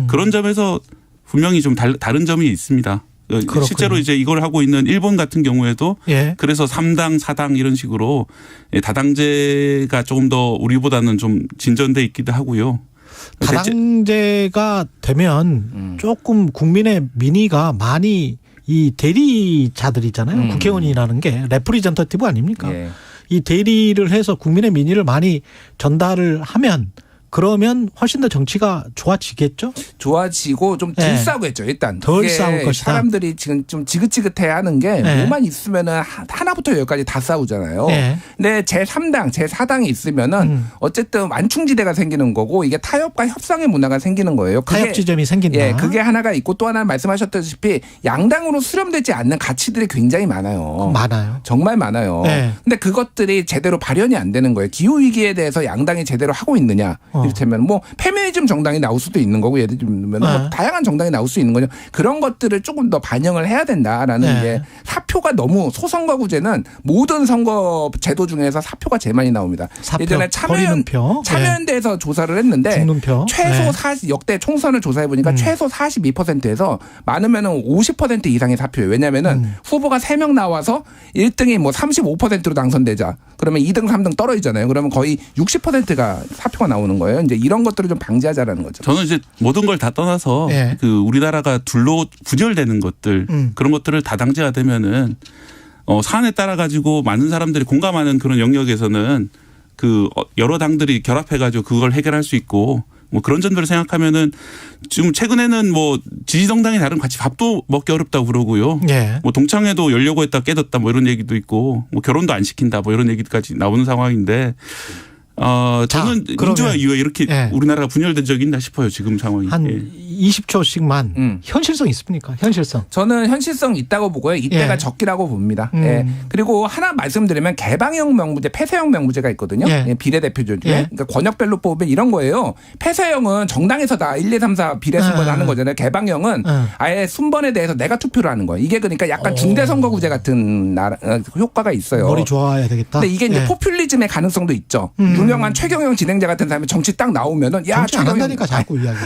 그런 점에서 분명히 좀 다른 점이 있습니다. 그렇군요. 실제로 이제 이걸 하고 있는 일본 같은 경우에도 그래서 3당, 4당 이런 식으로 다당제가 조금 더 우리보다는 좀 진전돼 있기도 하고요. 다당제가 되면 조금 국민의 민의가 많이 이 대리자들이잖아요. 국회의원이라는 게 레프리젠터티브 아닙니까? 이 대리를 해서 국민의 민의를 많이 전달을 하면 그러면 훨씬 더 정치가 좋아지겠죠? 좋아지고 좀 덜 싸우겠죠. 일단 덜 싸울 것이다. 사람들이 지금 좀 지긋지긋해하는 게 뭐만 있으면은 하나부터 열까지 다 싸우잖아요. 근데 제3당, 제4당이 있으면은 어쨌든 완충지대가 생기는 거고 이게 타협과 협상의 문화가 생기는 거예요. 타협 지점이 생긴다. 예, 그게 하나가 있고 또 하나는 말씀하셨다시피 양당으로 수렴되지 않는 가치들이 굉장히 많아요. 많아요. 정말 많아요. 근데 그것들이 제대로 발현이 안 되는 거예요. 기후 위기에 대해서 양당이 제대로 하고 있느냐. 이를테면 뭐 페미니즘 정당이 나올 수도 있는 거고 예를 들면 뭐 다양한 정당이 나올 수 있는 거죠. 그런 것들을 조금 더 반영을 해야 된다라는 게 사표가 너무 소선거구제는 모든 선거 제도 중에서 사표가 제일 많이 나옵니다. 예전에 참여연대에서 조사를 했는데 최소 40 역대 총선을 조사해 보니까 최소 42%에서 많으면은 50% 이상의 사표예요. 왜냐면은 후보가 3명 나와서 1등이 뭐 35%로 당선되자. 그러면 2등, 3등 떨어지잖아요. 그러면 거의 60%가 사표가 나오는 거예요. 이제 이런 것들을 좀 방지하자라는 거죠. 저는 이제 모든 걸 다 떠나서 그 우리나라가 둘로 분열되는 것들 그런 것들을 다당제가 되면은 사안에 따라 가지고 많은 사람들이 공감하는 그런 영역에서는 그 여러 당들이 결합해가지고 그걸 해결할 수 있고 뭐 그런 점들을 생각하면은 지금 최근에는 뭐 지지정당이 다른 같이 밥도 먹기 어렵다고 그러고요. 뭐 동창회도 열려고 했다 깨졌다 뭐 이런 얘기도 있고 뭐 결혼도 안 시킨다 뭐 이런 얘기까지 나오는 상황인데 저는 민주화 이후에 이렇게 우리나라가 분열된 적이 있나 싶어요. 지금 상황이. 한 20초씩만 현실성 있습니까? 현실성. 저는 현실성 있다고 보고요. 이때가 적기라고 봅니다. 그리고 하나 말씀드리면 개방형 명부제, 폐쇄형 명부제가 있거든요. 비례대표제 중에. 그러니까 권역별로 뽑으면 이런 거예요. 폐쇄형은 정당에서 다 1, 2, 3, 4 비례 순번을 하는 거잖아요. 개방형은 아예 순번에 대해서 내가 투표를 하는 거예요. 이게 그러니까 약간 중대선거구제 같은 효과가 있어요. 머리 좋아야 되겠다. 근데 이게 이제 포퓰리즘의 가능성도 있죠. 유명한 최경영 진행자 같은 사람이 정치 딱 나오면은 야 정치 안 한다니까 자꾸 이야기.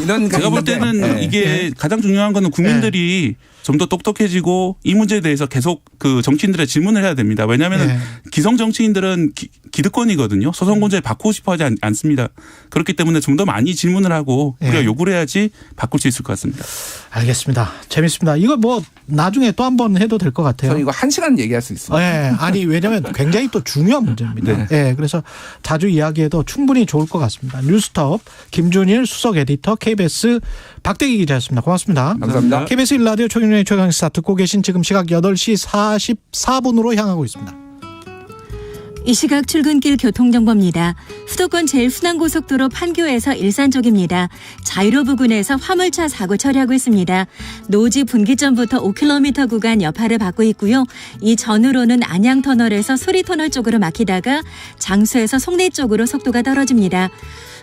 이런 제가 볼 때는 이게 가장 중요한 거는 국민들이 좀 더 똑똑해지고 이 문제에 대해서 계속 그 정치인들의 질문을 해야 됩니다. 왜냐하면 기성 정치인들은 기득권이거든요. 소선거구제 바꾸고 싶어하지 않습니다. 그렇기 때문에 좀 더 많이 질문을 하고 우리가 요구를 해야지 바꿀 수 있을 것 같습니다. 알겠습니다. 재밌습니다. 이거 뭐 나중에 또 한 번 해도 될 것 같아요. 저는 이거 1시간 얘기할 수 있어요. 아니 왜냐하면 굉장히 또 중요한 문제입니다. 그래서 자주 이야기해도 충분히 좋을 것 같습니다. 뉴스톱 김준일 수석 에디터 KBS 박대기 기자였습니다. 고맙습니다. 감사합니다. KBS 1라디오 최경영의 최강시사 듣고 계신 지금 시각 8시 44분으로 향하고 있습니다. 이 시각 출근길 교통정보입니다. 수도권 제1순환고속도로 판교에서 일산 쪽입니다. 자유로 부근에서 화물차 사고 처리하고 있습니다. 노지 분기점부터 5km 구간 여파를 받고 있고요. 이 전으로는 안양터널에서 수리터널 쪽으로 막히다가 장수에서 송내 쪽으로 속도가 떨어집니다.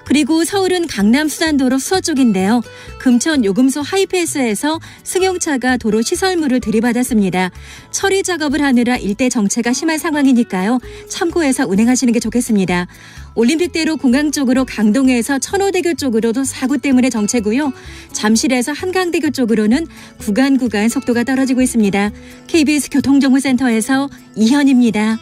그리고 서울은 강남순환도로 수서 쪽인데요. 금천 요금소 하이패스에서 승용차가 도로 시설물을 들이받았습니다. 처리 작업을 하느라 일대 정체가 심한 상황이니까요. 참고해서 운행하시는 게 좋겠습니다. 올림픽대로 공항 쪽으로 강동에서 천호대교 쪽으로도 사고 때문에 정체고요. 잠실에서 한강대교 쪽으로는 구간 속도가 떨어지고 있습니다. KBS 교통정보센터에서 이현입니다.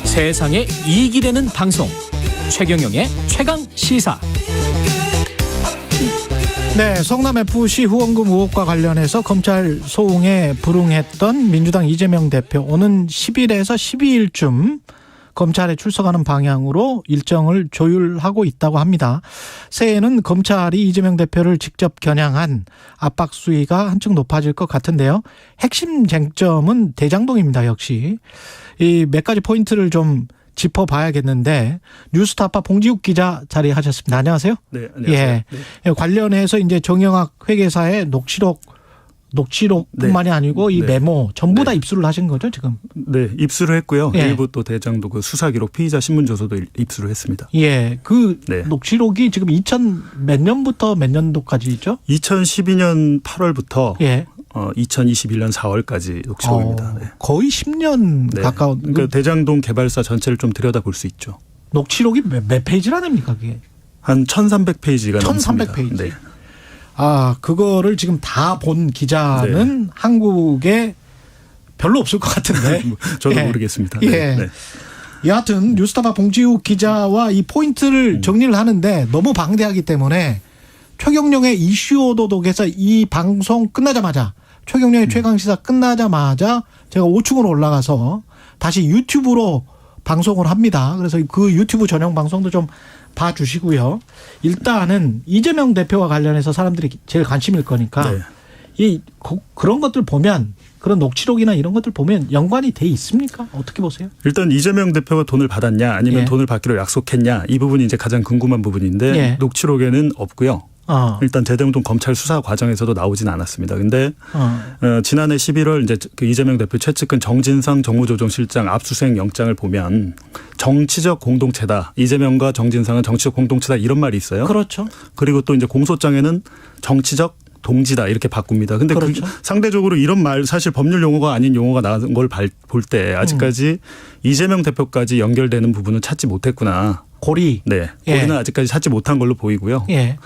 세상에 이익이 되는 방송 최경영의 최강시사. 네, 성남FC 후원금 의혹과 관련해서 검찰 소송에 불응했던 민주당 이재명 대표 오는 10일에서 12일쯤 검찰에 출석하는 방향으로 일정을 조율하고 있다고 합니다. 새해에는 검찰이 이재명 대표를 직접 겨냥한 압박 수위가 한층 높아질 것 같은데요. 핵심 쟁점은 대장동입니다. 역시 이 몇 가지 포인트를 좀 짚어봐야겠는데 뉴스타파 봉지욱 기자 자리하셨습니다. 안녕하세요. 네, 안녕하세요. 예, 네. 관련해서 이제 정영학 회계사의 녹취록뿐만이 아니고 이 메모 전부 다 입수를 하신 거죠 지금? 네, 입수를 했고요. 예. 일부 또 대장도 그 수사기록 피의자 신문조서도 입수를 했습니다. 예, 그 녹취록이 지금 2000 몇 년부터 몇 년도까지 있죠? 2012년 8월부터 예. 2021년 4월까지 녹취록입니다. 네. 거의 10년 가까운. 그러니까 대장동 개발사 전체를 좀 들여다볼 수 있죠. 녹취록이 몇 페이지라냅니까 그게? 한 1300페이지가 1300페이지. 네. 아, 그거를 지금 다 본 기자는 한국에 별로 없을 것 같은데. 저도 모르겠습니다. 예. 네. 여하튼 뉴스타파 봉지욱 기자와 이 포인트를 정리를 하는데 너무 방대하기 때문에 최경영의 이슈 오도독에서 이 방송 끝나자마자 최경영의 최강시사 끝나자마자 제가 5층으로 올라가서 다시 유튜브로 방송을 합니다. 그래서 그 유튜브 전용 방송도 좀 봐주시고요. 일단은 이재명 대표와 관련해서 사람들이 제일 관심일 거니까 그런 것들 보면 그런 녹취록이나 이런 것들 보면 연관이 돼 있습니까? 어떻게 보세요? 일단 이재명 대표가 돈을 받았냐 아니면 돈을 받기로 약속했냐 이 부분이 이제 가장 궁금한 부분인데 녹취록에는 없고요. 일단 대장동 검찰 수사 과정에서도 나오진 않았습니다. 근데 지난해 11월 이제 그 이재명 대표 최측근 정진상 정무조정실장 압수수색 영장을 보면 정치적 공동체다. 이재명과 정진상은 정치적 공동체다 이런 말이 있어요. 그렇죠. 그리고 또 이제 공소장에는 정치적 동지다 이렇게 바꿉니다. 근데 그렇죠. 상대적으로 이런 말 사실 법률 용어가 아닌 용어가 나온 걸 볼 때 아직까지 이재명 대표까지 연결되는 부분은 찾지 못했구나. 고리. 네. 고리는 아직까지 찾지 못한 걸로 보이고요. 예.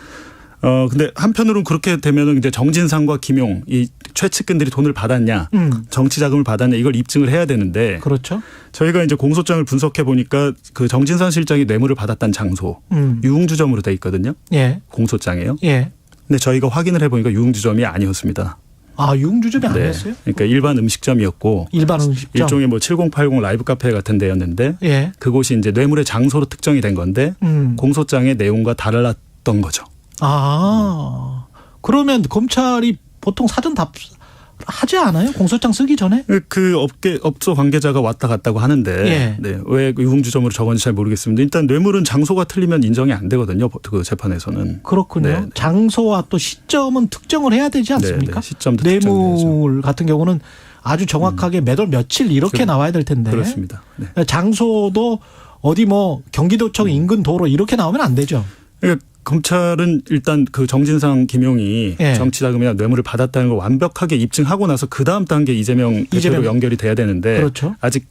근데 한편으로는 그렇게 되면은 이제 정진상과 김용 이 최측근들이 돈을 받았냐, 정치 자금을 받았냐 이걸 입증을 해야 되는데. 그렇죠. 저희가 이제 공소장을 분석해 보니까 그 정진상 실장이 뇌물을 받았던 장소 유흥주점으로 돼 있거든요. 예. 공소장에요. 예. 근데 저희가 확인을 해보니까 유흥주점이 아니었습니다. 아, 유흥주점이 아니었어요? 그러니까 일반 음식점이었고. 일반 음식점. 일종의 뭐 7080 라이브 카페 같은 데였는데. 예. 그곳이 이제 뇌물의 장소로 특정이 된 건데. 공소장의 내용과 달랐던 거죠. 아, 그러면 검찰이 보통 사전 답하지 않아요? 공소장 쓰기 전에? 그 업소 관계자가 왔다 갔다고 하는데 왜 유흥주점으로 적었는지 잘 모르겠습니다. 일단 뇌물은 장소가 틀리면 인정이 안 되거든요. 그 재판에서는. 그렇군요. 장소와 또 시점은 특정을 해야 되지 않습니까? 시점도 뇌물 같은 경우는 아주 정확하게 몇 월 며칠 이렇게 나와야 될 텐데. 그렇습니다. 장소도 어디 뭐 경기도청 인근 도로 이렇게 나오면 안 되죠. 그러니까 검찰은 일단 그 정진상 김용이 정치자금이나 뇌물을 받았다는 걸 완벽하게 입증하고 나서 그 다음 단계 이재명 대표로 연결이 돼야 되는데 그렇죠. 아직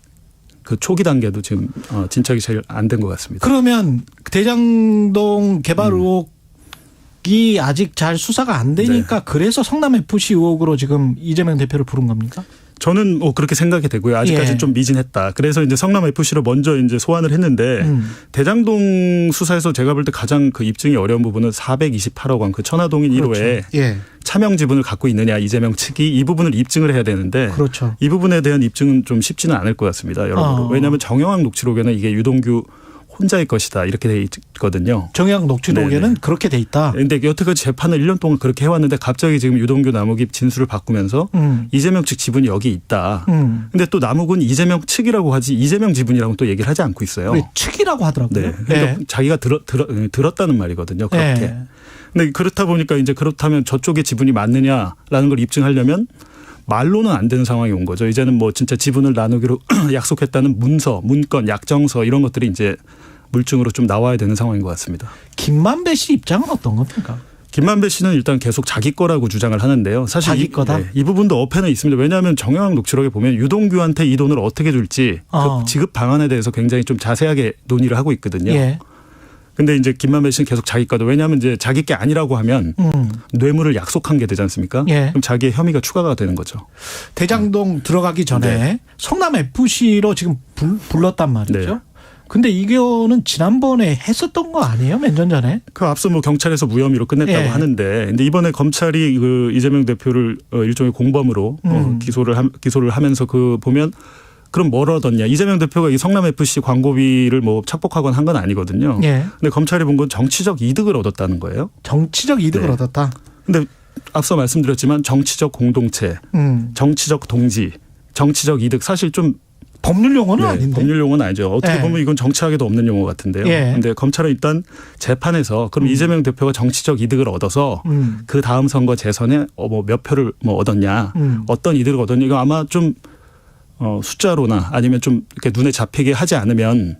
그 초기 단계도 지금 진척이 제일 안 된 것 같습니다. 그러면 대장동 개발 의혹이 아직 잘 수사가 안 되니까 그래서 성남FC 의혹으로 지금 이재명 대표를 부른 겁니까? 저는 그렇게 생각이 되고요. 아직까지 좀 미진했다. 그래서 이제 성남FC로 먼저 이제 소환을 했는데 대장동 수사에서 제가 볼 때 가장 그 입증이 어려운 부분은 428억 원 그 천화동인 1호에 차명 지분을 갖고 있느냐 이재명 측이 이 부분을 입증을 해야 되는데 이 부분에 대한 입증은 좀 쉽지는 않을 것 같습니다. 여러분. 왜냐하면 정영학 녹취록에는 이게 유동규 혼자의 것이다 이렇게 돼 있거든요. 정약 녹취록에는 네네. 그렇게 돼 있다. 그런데 여태까지 재판을 1년 동안 그렇게 해왔는데 갑자기 지금 유동규 남욱이 진술을 바꾸면서 이재명 측 지분이 여기 있다. 그런데 또 남욱은 이재명 측이라고 하지 이재명 지분이라고 또 얘기를 하지 않고 있어요. 왜 측이라고 하더라고요. 네. 그러니까 자기가 들었다는 말이거든요. 그렇게. 근데 그렇다 보니까 이제 그렇다면 저쪽의 지분이 맞느냐라는 걸 입증하려면 말로는 안 되는 상황이 온 거죠. 이제는 뭐 진짜 지분을 나누기로 약속했다는 문서, 문건, 약정서 이런 것들이 이제 물증으로 좀 나와야 되는 상황인 것 같습니다. 김만배 씨 입장은 어떤 겁니까? 김만배 씨는 일단 계속 자기 거라고 주장을 하는데요. 사실 자기 거다? 이 부분도 어폐는 있습니다. 왜냐하면 정영학 녹취록에 보면 유동규한테 이 돈을 어떻게 줄지 그 지급 방안에 대해서 굉장히 좀 자세하게 논의를 하고 있거든요. 예. 근데 이제 김만배 씨는 계속 자기 거다. 왜냐하면 이제 자기 게 아니라고 하면 뇌물을 약속한 게 되지 않습니까? 예. 그럼 자기의 혐의가 추가가 되는 거죠. 대장동 들어가기 전에 네. 성남 FC로 지금 불렀단 말이죠. 네. 근데 이거는 지난번에 했었던 거 아니에요? 몇 년 전에? 그 앞서 뭐 경찰에서 무혐의로 끝냈다고 예. 하는데, 근데 이번에 검찰이 그 이재명 대표를 일종의 공범으로 기소를 하면서 그 보면. 그럼 뭘 얻었냐. 이재명 대표가 이 성남FC 광고비를 뭐 착복하거나 한 건 아니거든요. 예. 근데 검찰이 본 건 정치적 이득을 얻었다는 거예요. 정치적 이득을 얻었다. 근데 앞서 말씀드렸지만 정치적 공동체, 정치적 동지, 정치적 이득 사실 좀 법률 용어는 아닌데. 법률 용어는 아니죠. 어떻게 보면 이건 정치학에도 없는 용어 같은데요. 그런데 검찰은 일단 재판에서 그럼 이재명 대표가 정치적 이득을 얻어서 그 다음 선거 재선에 뭐 몇 표를 뭐 얻었냐, 어떤 이득을 얻었냐 이거 아마 좀 숫자로나 아니면 좀 이렇게 눈에 잡히게 하지 않으면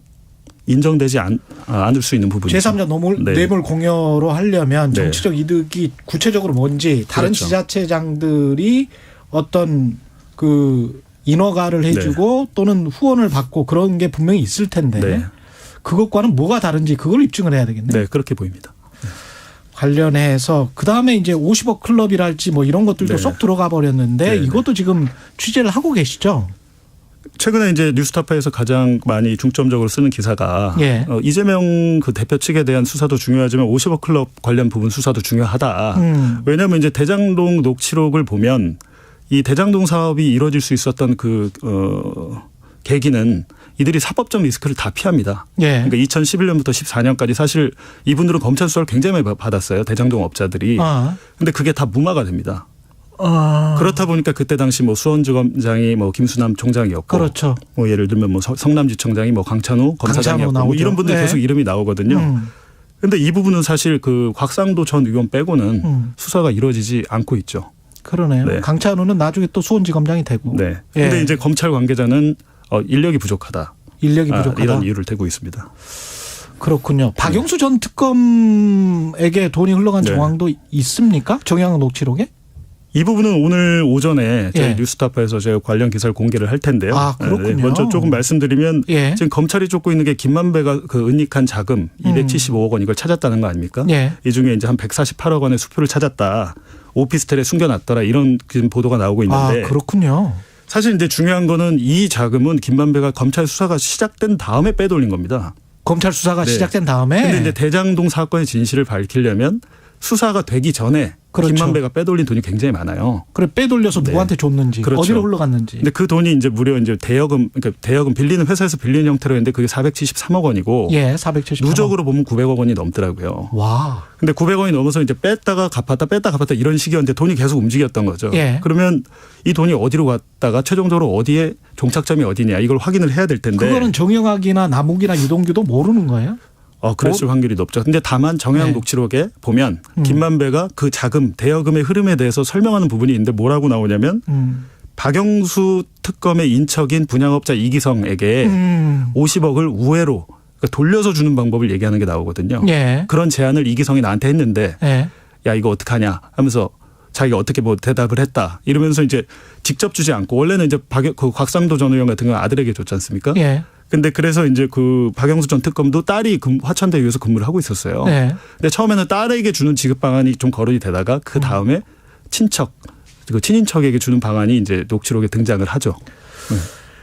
인정되지 않을 수 있는 부분이죠. 제3자 뇌물 공여로 하려면 정치적 이득이 구체적으로 뭔지 다른 그렇죠. 지자체장들이 어떤 그 인허가를 해주고 또는 후원을 받고 그런 게 분명히 있을 텐데 그것과는 뭐가 다른지 그걸 입증을 해야 되겠네요. 네, 그렇게 보입니다. 관련해서 그다음에 이제 50억 클럽이랄지 뭐 이런 것들도 쏙 들어가 버렸는데 이것도 지금 취재를 하고 계시죠? 최근에 이제 뉴스타파에서 가장 많이 중점적으로 쓰는 기사가 이재명 그 대표 측에 대한 수사도 중요하지만 50억 클럽 관련 부분 수사도 중요하다. 왜냐하면 이제 대장동 녹취록을 보면 이 대장동 사업이 이루어질 수 있었던 그 계기는 이들이 사법적 리스크를 다 피합니다. 그러니까 2011년부터 14년까지 사실 이분들은 검찰 수사를 굉장히 많이 받았어요. 대장동 업자들이. 근데 그게 다 무마가 됩니다. 그렇다 보니까 그때 당시 뭐 수원지검장이 뭐 김수남 총장이었고, 그렇죠. 뭐 예를 들면 뭐 성남지청장이 뭐 강찬우 검사장이었고, 뭐 이런 분들 계속 이름이 나오거든요. 그런데 이 부분은 사실 그 곽상도 전 의원 빼고는 수사가 이루어지지 않고 있죠. 그러네요. 강찬우는 나중에 또 수원지검장이 되고. 네. 근데 이제 검찰 관계자는 인력이 부족하다. 인력이 부족하다. 이런 이유를 대고 있습니다. 그렇군요. 박영수 전 특검에게 돈이 흘러간 정황도 있습니까? 정영학 녹취록에? 이 부분은 오늘 오전에 저희 뉴스타파에서 제가 관련 기사를 공개를 할 텐데요. 그렇군요. 먼저 조금 말씀드리면 지금 검찰이 쫓고 있는 게 김만배가 그 은닉한 자금 275억 원 이걸 찾았다는 거 아닙니까? 이 중에 이제 한 148억 원의 수표를 찾았다. 오피스텔에 숨겨놨더라. 이런 지금 보도가 나오고 있는데. 그렇군요. 사실 이제 중요한 거는 이 자금은 김만배가 검찰 수사가 시작된 다음에 빼돌린 겁니다. 검찰 수사가 시작된 다음에. 그런데 이제 대장동 사건의 진실을 밝히려면 수사가 되기 전에 김만배가 빼돌린 돈이 굉장히 많아요. 그래 빼돌려서 누구한테 줬는지, 어디로 흘러갔는지. 근데 그 돈이 이제 무려 이제 대여금, 그러니까 대여금 빌리는 회사에서 빌리는 형태로 했는데 그게 473억 원이고, 473억. 누적으로 보면 900억 원이 넘더라고요. 와. 근데 900원이 넘어서 이제 뺐다가 갚았다 이런 식이었는데 돈이 계속 움직였던 거죠. 그러면 이 돈이 어디로 갔다가 최종적으로 어디에 종착점이 어디냐 이걸 확인을 해야 될 텐데. 그거는 정영학이나 남욱이나 유동규도 모르는 거예요? 그랬을 확률이 높죠. 근데 다만 정영학 녹취록에 보면 김만배가 그 자금, 대여금의 흐름에 대해서 설명하는 부분이 있는데 뭐라고 나오냐면 박영수 특검의 인척인 분양업자 이기성에게 50억을 우회로 그러니까 돌려서 주는 방법을 얘기하는 게 나오거든요. 그런 제안을 이기성이 나한테 했는데 야 이거 어떡하냐 하면서 자기가 어떻게 뭐 대답을 했다 이러면서 이제 직접 주지 않고 원래는 이제 그 곽상도 전 의원 같은 건 아들에게 줬지 않습니까? 근데 그래서 이제 그 박영수 전 특검도 딸이 화천대유에서 근무를 하고 있었어요. 근데 처음에는 딸에게 주는 지급 방안이 좀 거론이 되다가 그 다음에 친척, 그 친인척에게 주는 방안이 이제 녹취록에 등장을 하죠.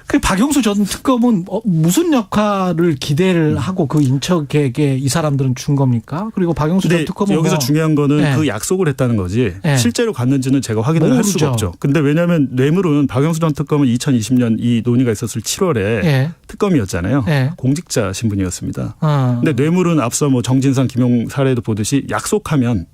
그 박영수 전 특검은 무슨 역할을 기대를 하고 그 인척에게 이 사람들은 준 겁니까? 그리고 박영수 전 특검은 여기서 중요한 거는 네. 그 약속을 했다는 거지 네. 실제로 갔는지는 제가 확인을 할 수가 없죠. 근데 왜냐하면 뇌물은 박영수 전 특검은 2020년 이 논의가 있었을 7월에 네. 특검이었잖아요. 네. 공직자 신분이었습니다. 근데 뇌물은 앞서 뭐 정진상, 김용 사례도 보듯이 약속하면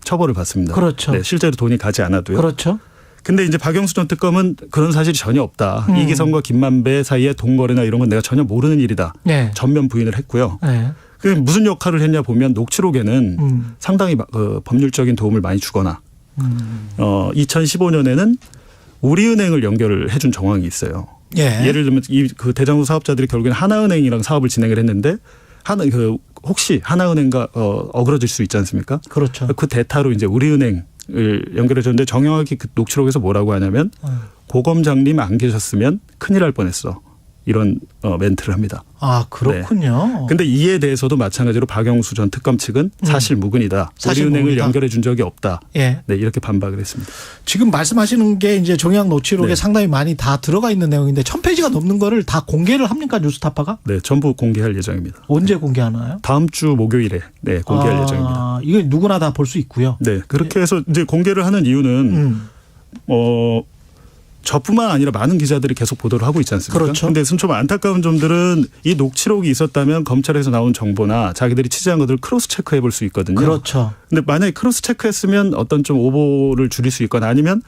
처벌을 받습니다. 그렇죠. 네, 실제로 돈이 가지 않아도요. 그렇죠. 근데 이제 박영수 전 특검은 그런 사실이 전혀 없다. 이기성과 김만배 사이의 돈거래나 이런 건 내가 전혀 모르는 일이다. 네. 전면 부인을 했고요. 네. 그 무슨 역할을 했냐 보면 녹취록에는 상당히 법률적인 도움을 많이 주거나 2015년에는 우리은행을 연결을 해준 정황이 있어요. 예. 예를 들면 그 대장동 사업자들이 결국에는 하나은행이랑 사업을 진행을 했는데 혹시 하나은행과 어그러질 수 있지 않습니까? 그렇죠. 그 대타로 이제 우리은행을 연결해 줬는데 정영학이 그 녹취록에서 뭐라고 하냐면 고검장님 안 계셨으면 큰일 날 뻔했어. 이런 멘트를 합니다. 아, 그렇군요. 그런데 이에 대해서도 마찬가지로 박영수 전 특검 측은 사실 무근이다. 우리은행을 연결해 준 적이 없다. 예. 네, 이렇게 반박을 했습니다. 지금 말씀하시는 게 이제 정약 노치록에 네. 상당히 많이 다 들어가 있는 내용인데 1000페이지가 넘는 거를 다 공개를 합니까? 뉴스타파가? 네, 전부 공개할 예정입니다. 언제 공개하나요? 다음 주 목요일에 공개할 예정입니다. 이거 누구나 다 볼 수 있고요. 네, 그렇게 해서 이제 공개를 하는 이유는 저뿐만 아니라 많은 기자들이 계속 보도를 하고 있지 않습니까? 그렇죠. 그런데 좀 안타까운 점들은 이 녹취록이 있었다면 검찰에서 나온 정보나 자기들이 취재한 것들을 크로스 체크해 볼 수 있거든요. 그렇죠. 근데 만약에 크로스 체크했으면 어떤 좀 오보를 줄일 수 있거나 아니면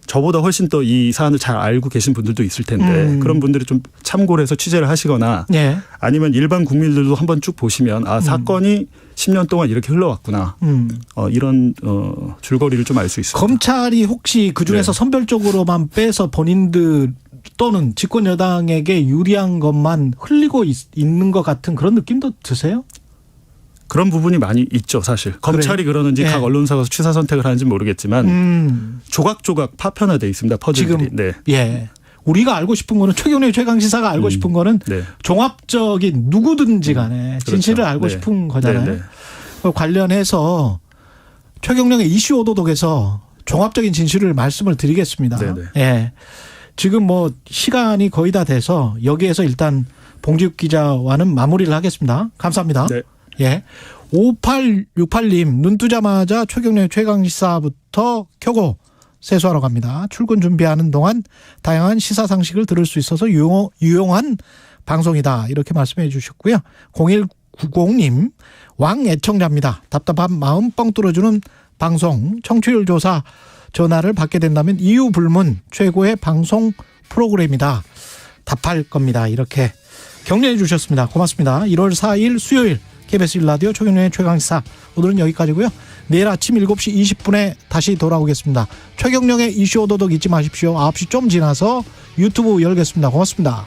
저보다 훨씬 더 이 사안을 잘 알고 계신 분들도 있을 텐데 그런 분들이 좀 참고를 해서 취재를 하시거나 네. 아니면 일반 국민들도 한번 쭉 보시면 사건이 10년 동안 이렇게 흘러왔구나. 이런 줄거리를 좀 알 수 있습니다. 검찰이 혹시 그중에서 네. 선별적으로만 빼서 본인들 또는 집권 여당에게 유리한 것만 흘리고 있는 것 같은 그런 느낌도 드세요? 그런 부분이 많이 있죠, 사실. 검찰이 그러는지 각 언론사가 취사 선택을 하는지 모르겠지만 조각조각 파편화되어 있습니다. 퍼즐들이. 지금 예. 우리가 알고 싶은 거는 최경련의 최강시사가 알고 싶은 거는 종합적인 누구든지 간에 진실을 그렇죠. 알고 싶은 거잖아요. 네. 관련해서 최경련의 이슈 오도독에서 종합적인 진실을 말씀을 드리겠습니다. 네네. 예. 지금 뭐 시간이 거의 다 돼서 여기에서 일단 봉지욱 기자와는 마무리를 하겠습니다. 감사합니다. 네. 예. 5868님 눈 뜨자마자 최경련의 최강시사부터 켜고 세수하러 갑니다. 출근 준비하는 동안 다양한 시사 상식을 들을 수 있어서 유용한 방송이다. 이렇게 말씀해 주셨고요. 0190님 왕 애청자입니다. 답답한 마음 뻥 뚫어주는 방송 청취율 조사 전화를 받게 된다면 이유 불문 최고의 방송 프로그램이다. 답할 겁니다. 이렇게 격려해 주셨습니다. 고맙습니다. 1월 4일 수요일 KBS 1라디오 최경련의 최강시사 오늘은 여기까지고요. 내일 아침 7시 20분에 다시 돌아오겠습니다. 최경련의 이슈 오도독 잊지 마십시오. 9시 좀 지나서 유튜브 열겠습니다. 고맙습니다.